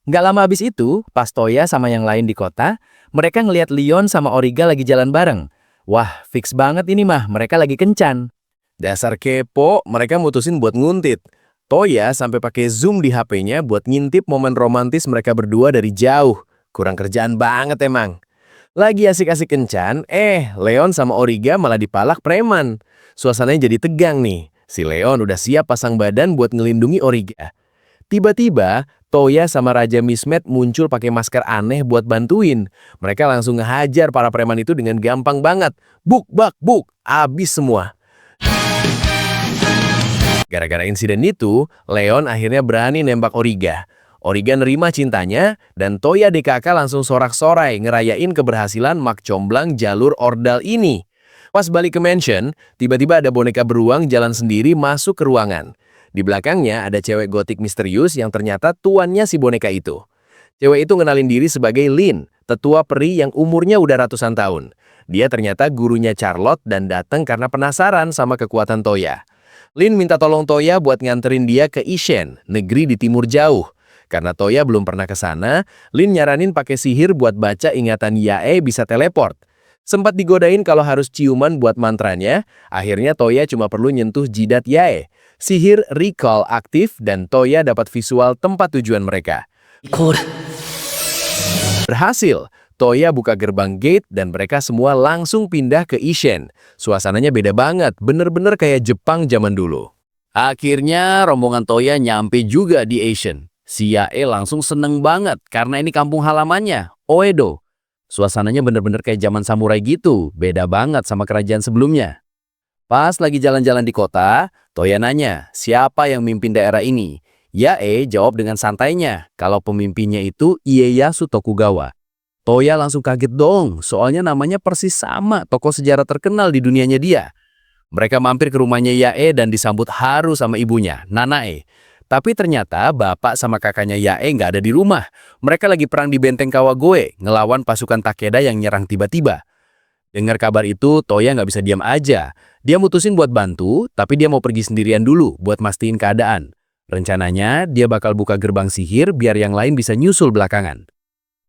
Gak lama abis itu, pas Toya sama yang lain di kota, mereka ngelihat Leon sama Origa lagi jalan bareng. Wah, fix banget ini mah, mereka lagi kencan. Dasar kepo, mereka mutusin buat nguntit. Toya sampai pakai zoom di HP-nya buat ngintip momen romantis mereka berdua dari jauh. Kurang kerjaan banget emang. Lagi asik-asik kencan, Leon sama Origa malah dipalak preman. Suasananya jadi tegang nih. Si Leon udah siap pasang badan buat ngelindungi Origa. Tiba-tiba, Toya sama Raja Mismet muncul pakai masker aneh buat bantuin. Mereka langsung ngehajar para preman itu dengan gampang banget. Buk, bak, buk, abis semua. Gara-gara insiden itu, Leon akhirnya berani nembak Origa. Origa nerima cintanya, dan Toya DKK langsung sorak-sorai ngerayain keberhasilan Mak Comblang jalur ordal ini. Pas balik ke mansion, tiba-tiba ada boneka beruang jalan sendiri masuk ke ruangan. Di belakangnya ada cewek gotik misterius yang ternyata tuannya si boneka itu. Cewek itu ngenalin diri sebagai Lin, tetua peri yang umurnya udah ratusan tahun. Dia ternyata gurunya Charlotte dan datang karena penasaran sama kekuatan Toya. Lin minta tolong Toya buat nganterin dia ke Ishen, negeri di timur jauh. Karena Toya belum pernah ke sana, Lin nyaranin pakai sihir buat baca ingatan Yae bisa teleport. Sempat digodain kalau harus ciuman buat mantranya, akhirnya Toya cuma perlu nyentuh jidat Yae. Sihir recall aktif dan Toya dapat visual tempat tujuan mereka. Berhasil, Toya buka gerbang gate dan mereka semua langsung pindah ke Ishen. Suasananya beda banget, bener-bener kayak Jepang zaman dulu. Akhirnya rombongan Toya nyampe juga di Ishen. Si Yae langsung seneng banget karena ini kampung halamannya, Oedo. Suasananya bener-bener kayak zaman samurai gitu, beda banget sama kerajaan sebelumnya. Pas lagi jalan-jalan di kota, Toya nanya, siapa yang mimpin daerah ini? Yae jawab dengan santainya, kalau pemimpinnya itu Ieyasu Tokugawa. Toya langsung kaget dong, soalnya namanya persis sama tokoh sejarah terkenal di dunianya dia. Mereka mampir ke rumahnya Yae dan disambut haru sama ibunya, Nanae. Tapi ternyata bapak sama kakaknya Yae nggak ada di rumah. Mereka lagi perang di benteng Kawagoe, ngelawan pasukan Takeda yang nyerang tiba-tiba. Dengar kabar itu, Toya nggak bisa diam aja. Dia mutusin buat bantu, tapi dia mau pergi sendirian dulu buat mastiin keadaan. Rencananya, dia bakal buka gerbang sihir biar yang lain bisa nyusul belakangan.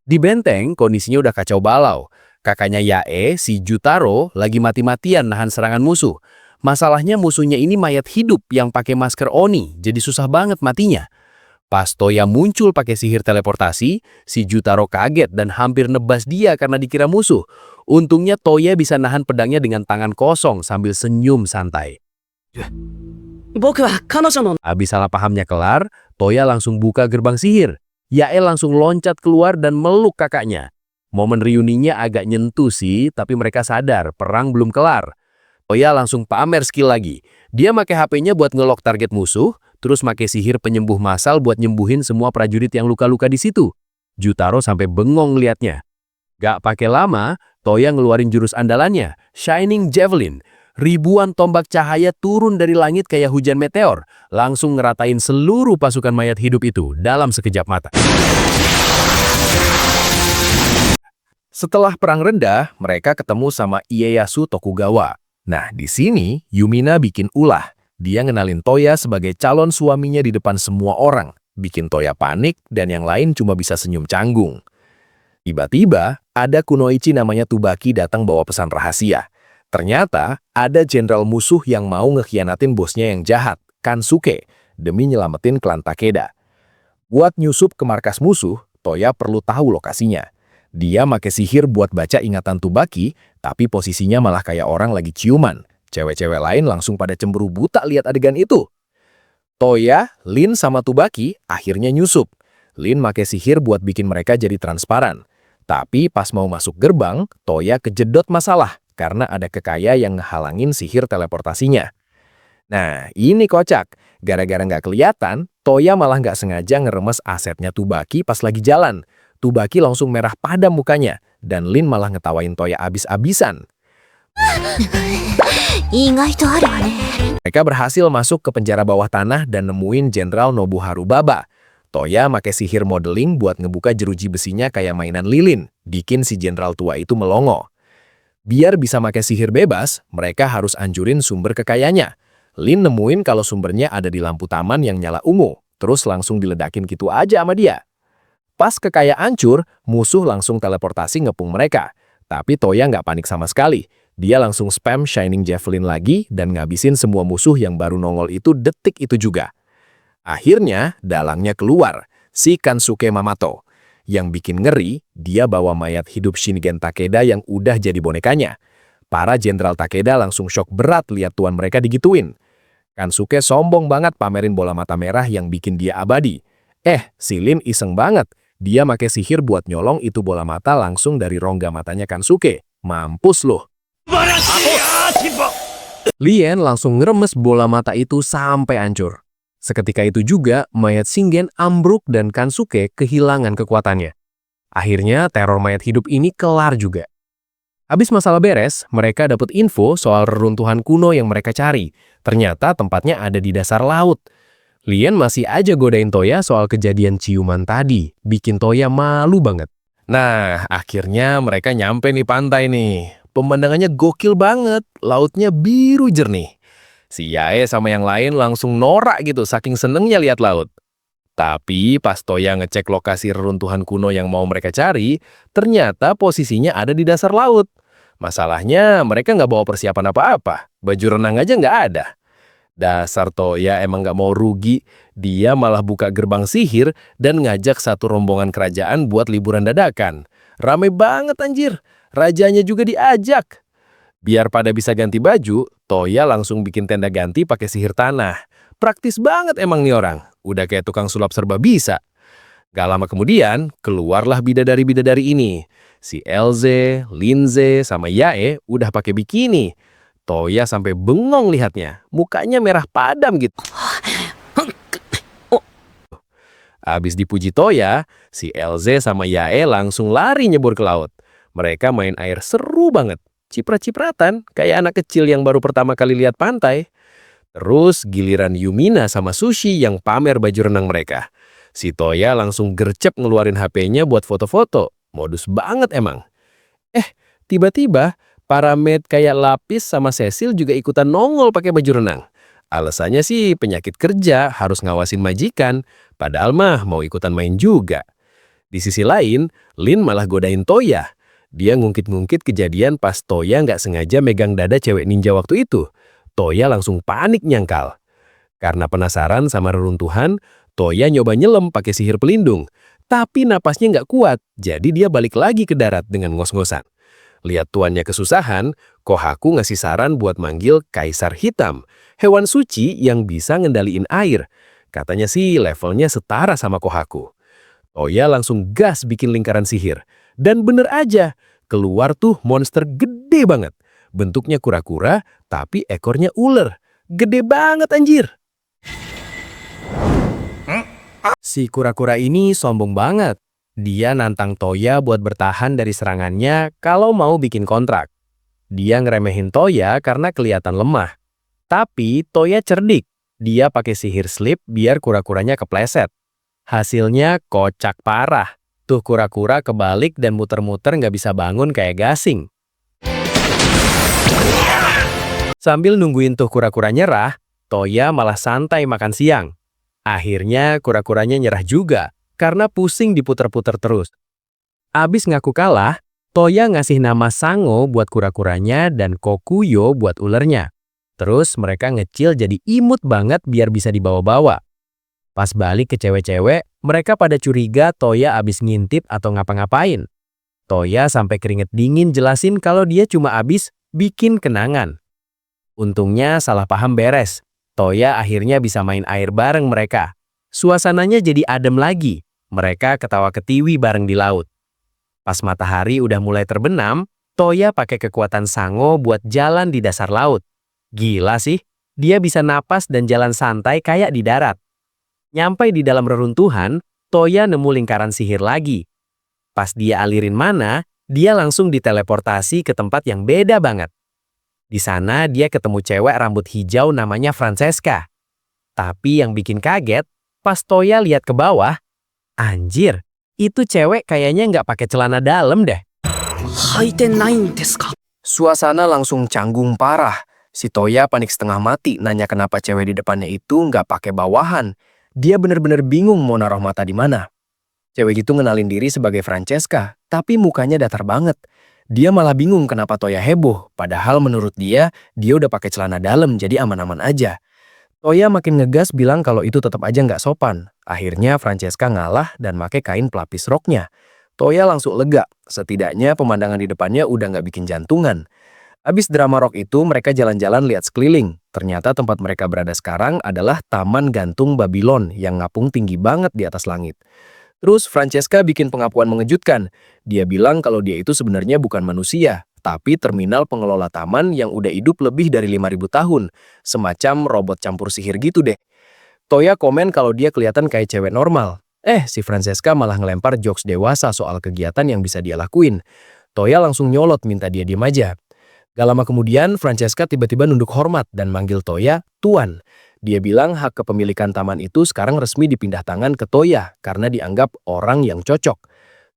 Di benteng, kondisinya udah kacau balau. Kakaknya Yae, si Jutaro, lagi mati-matian nahan serangan musuh. Masalahnya musuhnya ini mayat hidup yang pakai masker Oni, jadi susah banget matinya. Pas Toya muncul pakai sihir teleportasi, si Jutaro kaget dan hampir nebas dia karena dikira musuh. Untungnya Toya bisa nahan pedangnya dengan tangan kosong sambil senyum santai. Habis salah pahamnya kelar, Toya langsung buka gerbang sihir. Yae langsung loncat keluar dan meluk kakaknya. Momen reuninya agak nyentuh sih, tapi mereka sadar perang belum kelar. Toya langsung pamer skill lagi. Dia pakai HP-nya buat ngelok target musuh, terus pakai sihir penyembuh massal buat nyembuhin semua prajurit yang luka-luka di situ. Jutaro sampai bengong liatnya. Gak pakai lama, Toya ngeluarin jurus andalannya, Shining Javelin. Ribuan tombak cahaya turun dari langit kayak hujan meteor, langsung ngeratain seluruh pasukan mayat hidup itu dalam sekejap mata. Setelah perang reda, mereka ketemu sama Ieyasu Tokugawa. Nah, di sini Yumina bikin ulah. Dia ngenalin Toya sebagai calon suaminya di depan semua orang. Bikin Toya panik dan yang lain cuma bisa senyum canggung. Tiba-tiba, ada kunoichi namanya Tsubaki datang bawa pesan rahasia. Ternyata, ada jenderal musuh yang mau ngekhianatin bosnya yang jahat, Kansuke, demi nyelamatin klan Takeda. Buat nyusup ke markas musuh, Toya perlu tahu lokasinya. Dia make sihir buat baca ingatan Tsubaki, tapi posisinya malah kayak orang lagi ciuman. Cewek-cewek lain langsung pada cemburu buta lihat adegan itu. Toya, Lin sama Tsubaki akhirnya nyusup. Lin make sihir buat bikin mereka jadi transparan. Tapi pas mau masuk gerbang, Toya kejedot masalah karena ada kekaya yang ngehalangin sihir teleportasinya. Nah, ini kocak. Gara-gara nggak kelihatan, Toya malah nggak sengaja ngeremes asetnya Tsubaki pas lagi jalan. Tsubaki langsung merah padam mukanya, dan Lin malah ngetawain Toya abis-abisan. Mereka berhasil masuk ke penjara bawah tanah dan nemuin Jenderal Nobuharu Baba. Toya make sihir modeling buat ngebuka jeruji besinya kayak mainan lilin, bikin si jenderal tua itu melongo. Biar bisa make sihir bebas, mereka harus anjurin sumber kekayaannya. Lin nemuin kalau sumbernya ada di lampu taman yang nyala ungu, terus langsung diledakin gitu aja sama dia. Pas kekayaan hancur, musuh langsung teleportasi ngepung mereka. Tapi Toya nggak panik sama sekali. Dia langsung spam Shining Javelin lagi dan ngabisin semua musuh yang baru nongol itu detik itu juga. Akhirnya, dalangnya keluar, si Kansuke Mamato. Yang bikin ngeri, dia bawa mayat hidup Shingen Takeda yang udah jadi bonekanya. Para Jenderal Takeda langsung shock berat lihat tuan mereka digituin. Kansuke sombong banget pamerin bola mata merah yang bikin dia abadi. Si Lin iseng banget. Dia make sihir buat nyolong itu bola mata langsung dari rongga matanya Kansuke. Mampus loh. Lien langsung ngeremes bola mata itu sampai hancur. Seketika itu juga, mayat Shingen ambruk dan Kansuke kehilangan kekuatannya. Akhirnya, teror mayat hidup ini kelar juga. Habis masalah beres, mereka dapat info soal reruntuhan kuno yang mereka cari. Ternyata tempatnya ada di dasar laut. Lien masih aja godain Toya soal kejadian ciuman tadi. Bikin Toya malu banget. Nah, akhirnya mereka nyampe nih pantai nih. Pemandangannya gokil banget. Lautnya biru jernih. Si Yae sama yang lain langsung norak gitu saking senengnya lihat laut. Tapi pas Toya ngecek lokasi reruntuhan kuno yang mau mereka cari, ternyata posisinya ada di dasar laut. Masalahnya mereka nggak bawa persiapan apa-apa. Baju renang aja nggak ada. Dasar Toya emang nggak mau rugi. Dia malah buka gerbang sihir dan ngajak satu rombongan kerajaan buat liburan dadakan. Rame banget anjir. Rajanya juga diajak. Biar pada bisa ganti baju, Toya langsung bikin tenda ganti pakai sihir tanah. Praktis banget emang nih orang. Udah kayak tukang sulap serba bisa. Gak lama kemudian, keluarlah bidadari-bidadari ini. Si Elze, Linze, sama Yae udah pakai bikini. Toya sampai bengong lihatnya. Mukanya merah padam gitu. Abis dipuji Toya, si Elze sama Yae langsung lari nyebur ke laut. Mereka main air seru banget. Ciprat-cipratan, kayak anak kecil yang baru pertama kali lihat pantai. Terus giliran Yumina sama Sushi yang pamer baju renang mereka. Si Toya langsung gercep ngeluarin HP-nya buat foto-foto. Modus banget emang. Tiba-tiba para maid kayak Lapis sama Cecil juga ikutan nongol pakai baju renang. Alasannya sih penyakit kerja harus ngawasin majikan. Padahal mah mau ikutan main juga. Di sisi lain, Lin malah godain Toya. Dia ngungkit-ngungkit kejadian pas Toya nggak sengaja megang dada cewek ninja waktu itu. Toya langsung panik nyangkal. Karena penasaran sama reruntuhan, Toya nyoba nyelam pakai sihir pelindung. Tapi napasnya nggak kuat, jadi dia balik lagi ke darat dengan ngos-ngosan. Lihat tuannya kesusahan, Kohaku ngasih saran buat manggil Kaisar Hitam, hewan suci yang bisa ngendaliin air. Katanya sih levelnya setara sama Kohaku. Toya langsung gas bikin lingkaran sihir. Dan bener aja, keluar tuh monster gede banget. Bentuknya kura-kura, tapi ekornya ular. Gede banget anjir. Si kura-kura ini sombong banget. Dia nantang Toya buat bertahan dari serangannya kalau mau bikin kontrak. Dia ngeremehin Toya karena kelihatan lemah. Tapi Toya cerdik. Dia pakai sihir slip biar kura-kuranya kepleset. Hasilnya kocak parah. Tuh kura-kura kebalik dan muter-muter nggak bisa bangun kayak gasing. Sambil nungguin tuh kura-kura nyerah, Toya malah santai makan siang. Akhirnya kura-kuranya nyerah juga, karena pusing diputer-puter terus. Abis ngaku kalah, Toya ngasih nama Sango buat kura-kuranya dan Kokuyo buat ulernya. Terus mereka ngecil jadi imut banget biar bisa dibawa-bawa. Pas balik ke cewek-cewek, mereka pada curiga Toya abis ngintip atau ngapa-ngapain. Toya sampai keringet dingin jelasin kalau dia cuma abis bikin kenangan. Untungnya salah paham beres. Toya akhirnya bisa main air bareng mereka. Suasananya jadi adem lagi. Mereka ketawa ketiwi bareng di laut. Pas matahari udah mulai terbenam, Toya pakai kekuatan Sango buat jalan di dasar laut. Gila sih, dia bisa napas dan jalan santai kayak di darat. Nyampai di dalam reruntuhan, Toya nemu lingkaran sihir lagi. Pas dia alirin mana, dia langsung diteleportasi ke tempat yang beda banget. Di sana dia ketemu cewek rambut hijau namanya Francesca. Tapi yang bikin kaget, pas Toya lihat ke bawah, anjir, itu cewek kayaknya nggak pakai celana dalam deh. Suasana langsung canggung parah. Si Toya panik setengah mati nanya kenapa cewek di depannya itu nggak pakai bawahan. Dia bener-bener bingung mau naruh mata di mana. Cewek itu ngenalin diri sebagai Francesca, tapi mukanya datar banget. Dia malah bingung kenapa Toya heboh, padahal menurut dia udah pakai celana dalam jadi aman-aman aja. Toya makin ngegas bilang kalau itu tetap aja nggak sopan. Akhirnya Francesca ngalah dan pakai kain pelapis roknya. Toya langsung lega, setidaknya pemandangan di depannya udah nggak bikin jantungan. Abis drama rok itu mereka jalan-jalan lihat sekeliling. Ternyata tempat mereka berada sekarang adalah Taman Gantung Babylon yang ngapung tinggi banget di atas langit. Terus Francesca bikin pengakuan mengejutkan. Dia bilang kalau dia itu sebenarnya bukan manusia, tapi terminal pengelola taman yang udah hidup lebih dari 5.000 tahun. Semacam robot campur sihir gitu deh. Toya komen kalau dia kelihatan kayak cewek normal. Si Francesca malah ngelempar jokes dewasa soal kegiatan yang bisa dia lakuin. Toya langsung nyolot minta dia diem aja. Gak lama kemudian, Francesca tiba-tiba nunduk hormat dan manggil Toya Tuan. Dia bilang hak kepemilikan taman itu sekarang resmi dipindah tangan ke Toya karena dianggap orang yang cocok.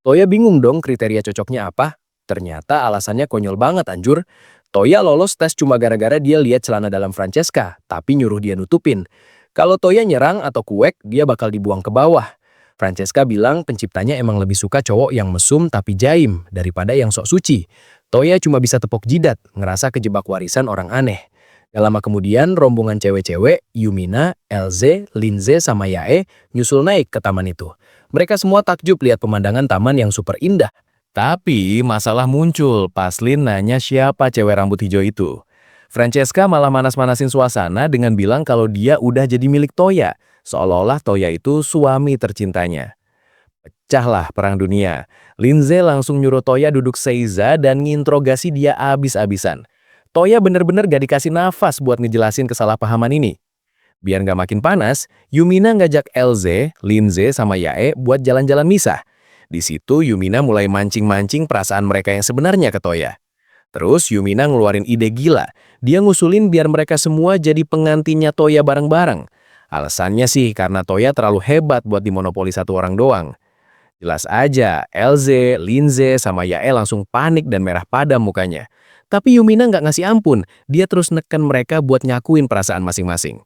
Toya bingung dong kriteria cocoknya apa. Ternyata alasannya konyol banget anjur. Toya lolos tes cuma gara-gara dia lihat celana dalam Francesca, tapi nyuruh dia nutupin. Kalau Toya nyerang atau kuek, dia bakal dibuang ke bawah. Francesca bilang penciptanya emang lebih suka cowok yang mesum tapi jaim daripada yang sok suci. Toya cuma bisa tepuk jidat, ngerasa kejebak warisan orang aneh. Gak lama kemudian, rombongan cewek-cewek, Yumina, Elze, Linze, sama Yae, nyusul naik ke taman itu. Mereka semua takjub lihat pemandangan taman yang super indah. Tapi masalah muncul pas Lin nanya siapa cewek rambut hijau itu. Francesca malah manas-manasin suasana dengan bilang kalau dia udah jadi milik Toya, seolah-olah Toya itu suami tercintanya. Pecahlah perang dunia. Linze langsung nyuruh Toya duduk seiza dan nginterogasi dia abis-abisan. Toya bener-bener gak dikasih nafas buat ngejelasin kesalahpahaman ini. Biar gak makin panas, Yumina ngajak Elze, Linze, sama Yae buat jalan-jalan misah. Di situ Yumina mulai mancing-mancing perasaan mereka yang sebenarnya ke Toya. Terus Yumina ngeluarin ide gila. Dia ngusulin biar mereka semua jadi pengantinnya Toya bareng-bareng. Alasannya sih karena Toya terlalu hebat buat dimonopoli satu orang doang. Jelas aja, Elze, Linze, sama Yae langsung panik dan merah padam mukanya. Tapi Yumina nggak ngasih ampun, dia terus neken mereka buat nyakuin perasaan masing-masing.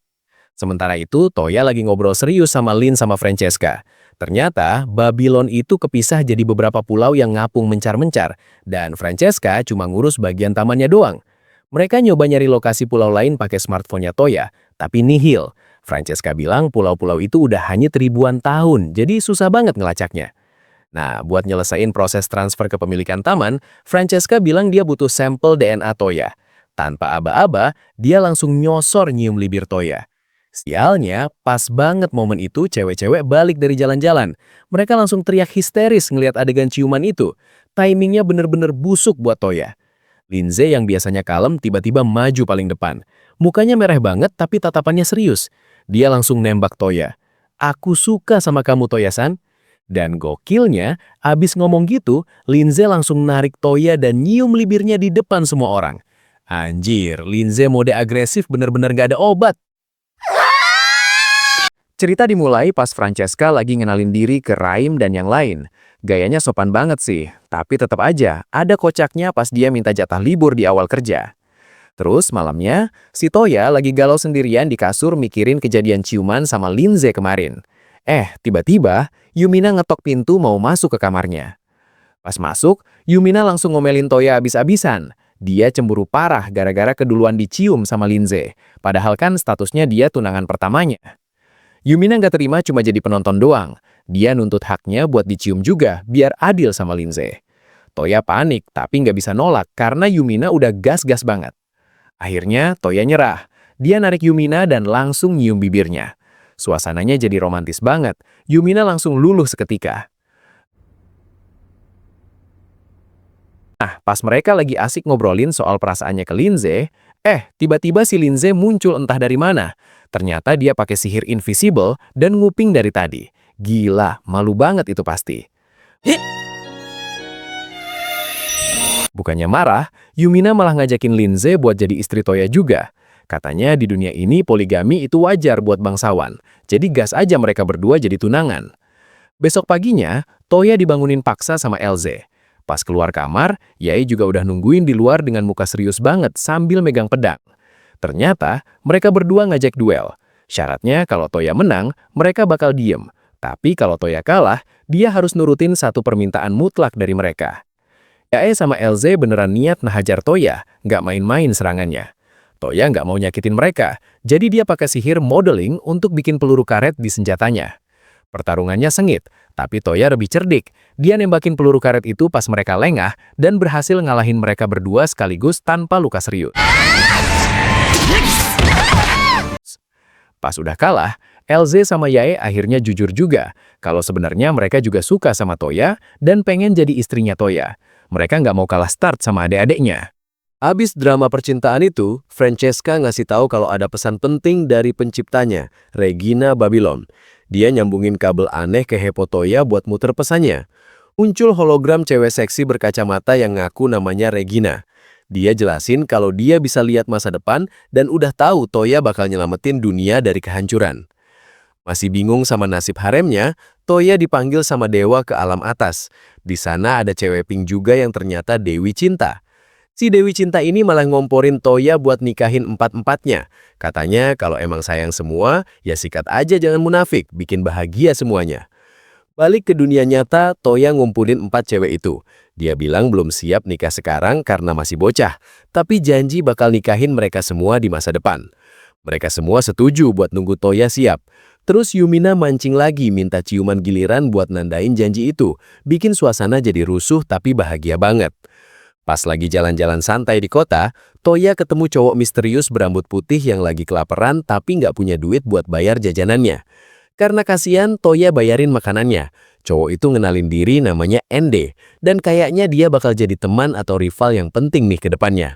Sementara itu, Toya lagi ngobrol serius sama Lin sama Francesca. Ternyata, Babylon itu kepisah jadi beberapa pulau yang ngapung mencar-mencar, dan Francesca cuma ngurus bagian tamannya doang. Mereka nyoba nyari lokasi pulau lain pakai smartphone-nya Toya, tapi nihil. Francesca bilang pulau-pulau itu udah hanyut ribuan tahun, jadi susah banget ngelacaknya. Nah, buat nyelesain proses transfer kepemilikan taman, Francesca bilang dia butuh sampel DNA Toya. Tanpa aba-aba, dia langsung nyosor nyium bibir Toya. Sialnya, pas banget momen itu cewek-cewek balik dari jalan-jalan. Mereka langsung teriak histeris ngelihat adegan ciuman itu. Timingnya bener-bener busuk buat Toya. Linze yang biasanya kalem tiba-tiba maju paling depan. Mukanya merah banget tapi tatapannya serius. Dia langsung nembak Toya. "Aku suka sama kamu, Toya-san." Dan gokilnya, abis ngomong gitu, Linze langsung narik Toya dan nyium bibirnya di depan semua orang. Anjir, Linze mode agresif bener-bener gak ada obat. Cerita dimulai pas Francesca lagi ngenalin diri ke Raim dan yang lain. Gayanya sopan banget sih, tapi tetap aja ada kocaknya pas dia minta jatah libur di awal kerja. Terus malamnya, si Toya lagi galau sendirian di kasur mikirin kejadian ciuman sama Linze kemarin. Tiba-tiba, Yumina ngetok pintu mau masuk ke kamarnya. Pas masuk, Yumina langsung ngomelin Toya abis-abisan. Dia cemburu parah gara-gara keduluan dicium sama Linze. Padahal kan statusnya dia tunangan pertamanya. Yumina nggak terima cuma jadi penonton doang. Dia nuntut haknya buat dicium juga, biar adil sama Linze. Toya panik, tapi nggak bisa nolak karena Yumina udah gas-gas banget. Akhirnya, Toya nyerah. Dia narik Yumina dan langsung nyium bibirnya. Suasananya jadi romantis banget. Yumina langsung luluh seketika. Nah, pas mereka lagi asik ngobrolin soal perasaannya ke Linze, tiba-tiba si Linze muncul entah dari mana. Ternyata dia pakai sihir invisible dan nguping dari tadi. Gila, malu banget itu pasti. Bukannya marah, Yumina malah ngajakin Linze buat jadi istri Toya juga. Katanya di dunia ini poligami itu wajar buat bangsawan. Jadi gas aja mereka berdua jadi tunangan. Besok paginya, Toya dibangunin paksa sama Elze. Pas keluar kamar, Yae juga udah nungguin di luar dengan muka serius banget sambil megang pedang. Ternyata, mereka berdua ngajak duel. Syaratnya kalau Toya menang, mereka bakal diem. Tapi kalau Toya kalah, dia harus nurutin satu permintaan mutlak dari mereka. Yae sama LZ beneran niat nahajar Toya, nggak main-main serangannya. Toya nggak mau nyakitin mereka, jadi dia pakai sihir modeling untuk bikin peluru karet di senjatanya. Pertarungannya sengit, tapi Toya lebih cerdik. Dia nembakin peluru karet itu pas mereka lengah dan berhasil ngalahin mereka berdua sekaligus tanpa luka serius. Pas udah kalah, LZ sama Yae akhirnya jujur juga kalau sebenarnya mereka juga suka sama Toya dan pengen jadi istrinya Toya. Mereka nggak mau kalah start sama adik-adiknya. Abis drama percintaan itu, Francesca ngasih tahu kalau ada pesan penting dari penciptanya, Regina Babylon. Dia nyambungin kabel aneh ke Hepo Toya buat muter pesannya. Muncul hologram cewek seksi berkacamata yang ngaku namanya Regina. Dia jelasin kalau dia bisa lihat masa depan dan udah tahu Toya bakal nyelamatin dunia dari kehancuran. Masih bingung sama nasib haremnya, Toya dipanggil sama dewa ke alam atas. Di sana ada cewek pink juga yang ternyata Dewi Cinta. Si Dewi Cinta ini malah ngomporin Toya buat nikahin empat-empatnya. Katanya kalau emang sayang semua, ya sikat aja jangan munafik, bikin bahagia semuanya. Balik ke dunia nyata, Toya ngumpulin 4 cewek itu. Dia bilang belum siap nikah sekarang karena masih bocah, tapi janji bakal nikahin mereka semua di masa depan. Mereka semua setuju buat nunggu Toya siap. Terus Yumina mancing lagi minta ciuman giliran buat nandain janji itu, bikin suasana jadi rusuh tapi bahagia banget. Pas lagi jalan-jalan santai di kota, Toya ketemu cowok misterius berambut putih yang lagi kelaparan tapi nggak punya duit buat bayar jajanannya. Karena kasihan, Toya bayarin makanannya. Cowok itu ngenalin diri namanya Ende, dan kayaknya dia bakal jadi teman atau rival yang penting nih ke depannya.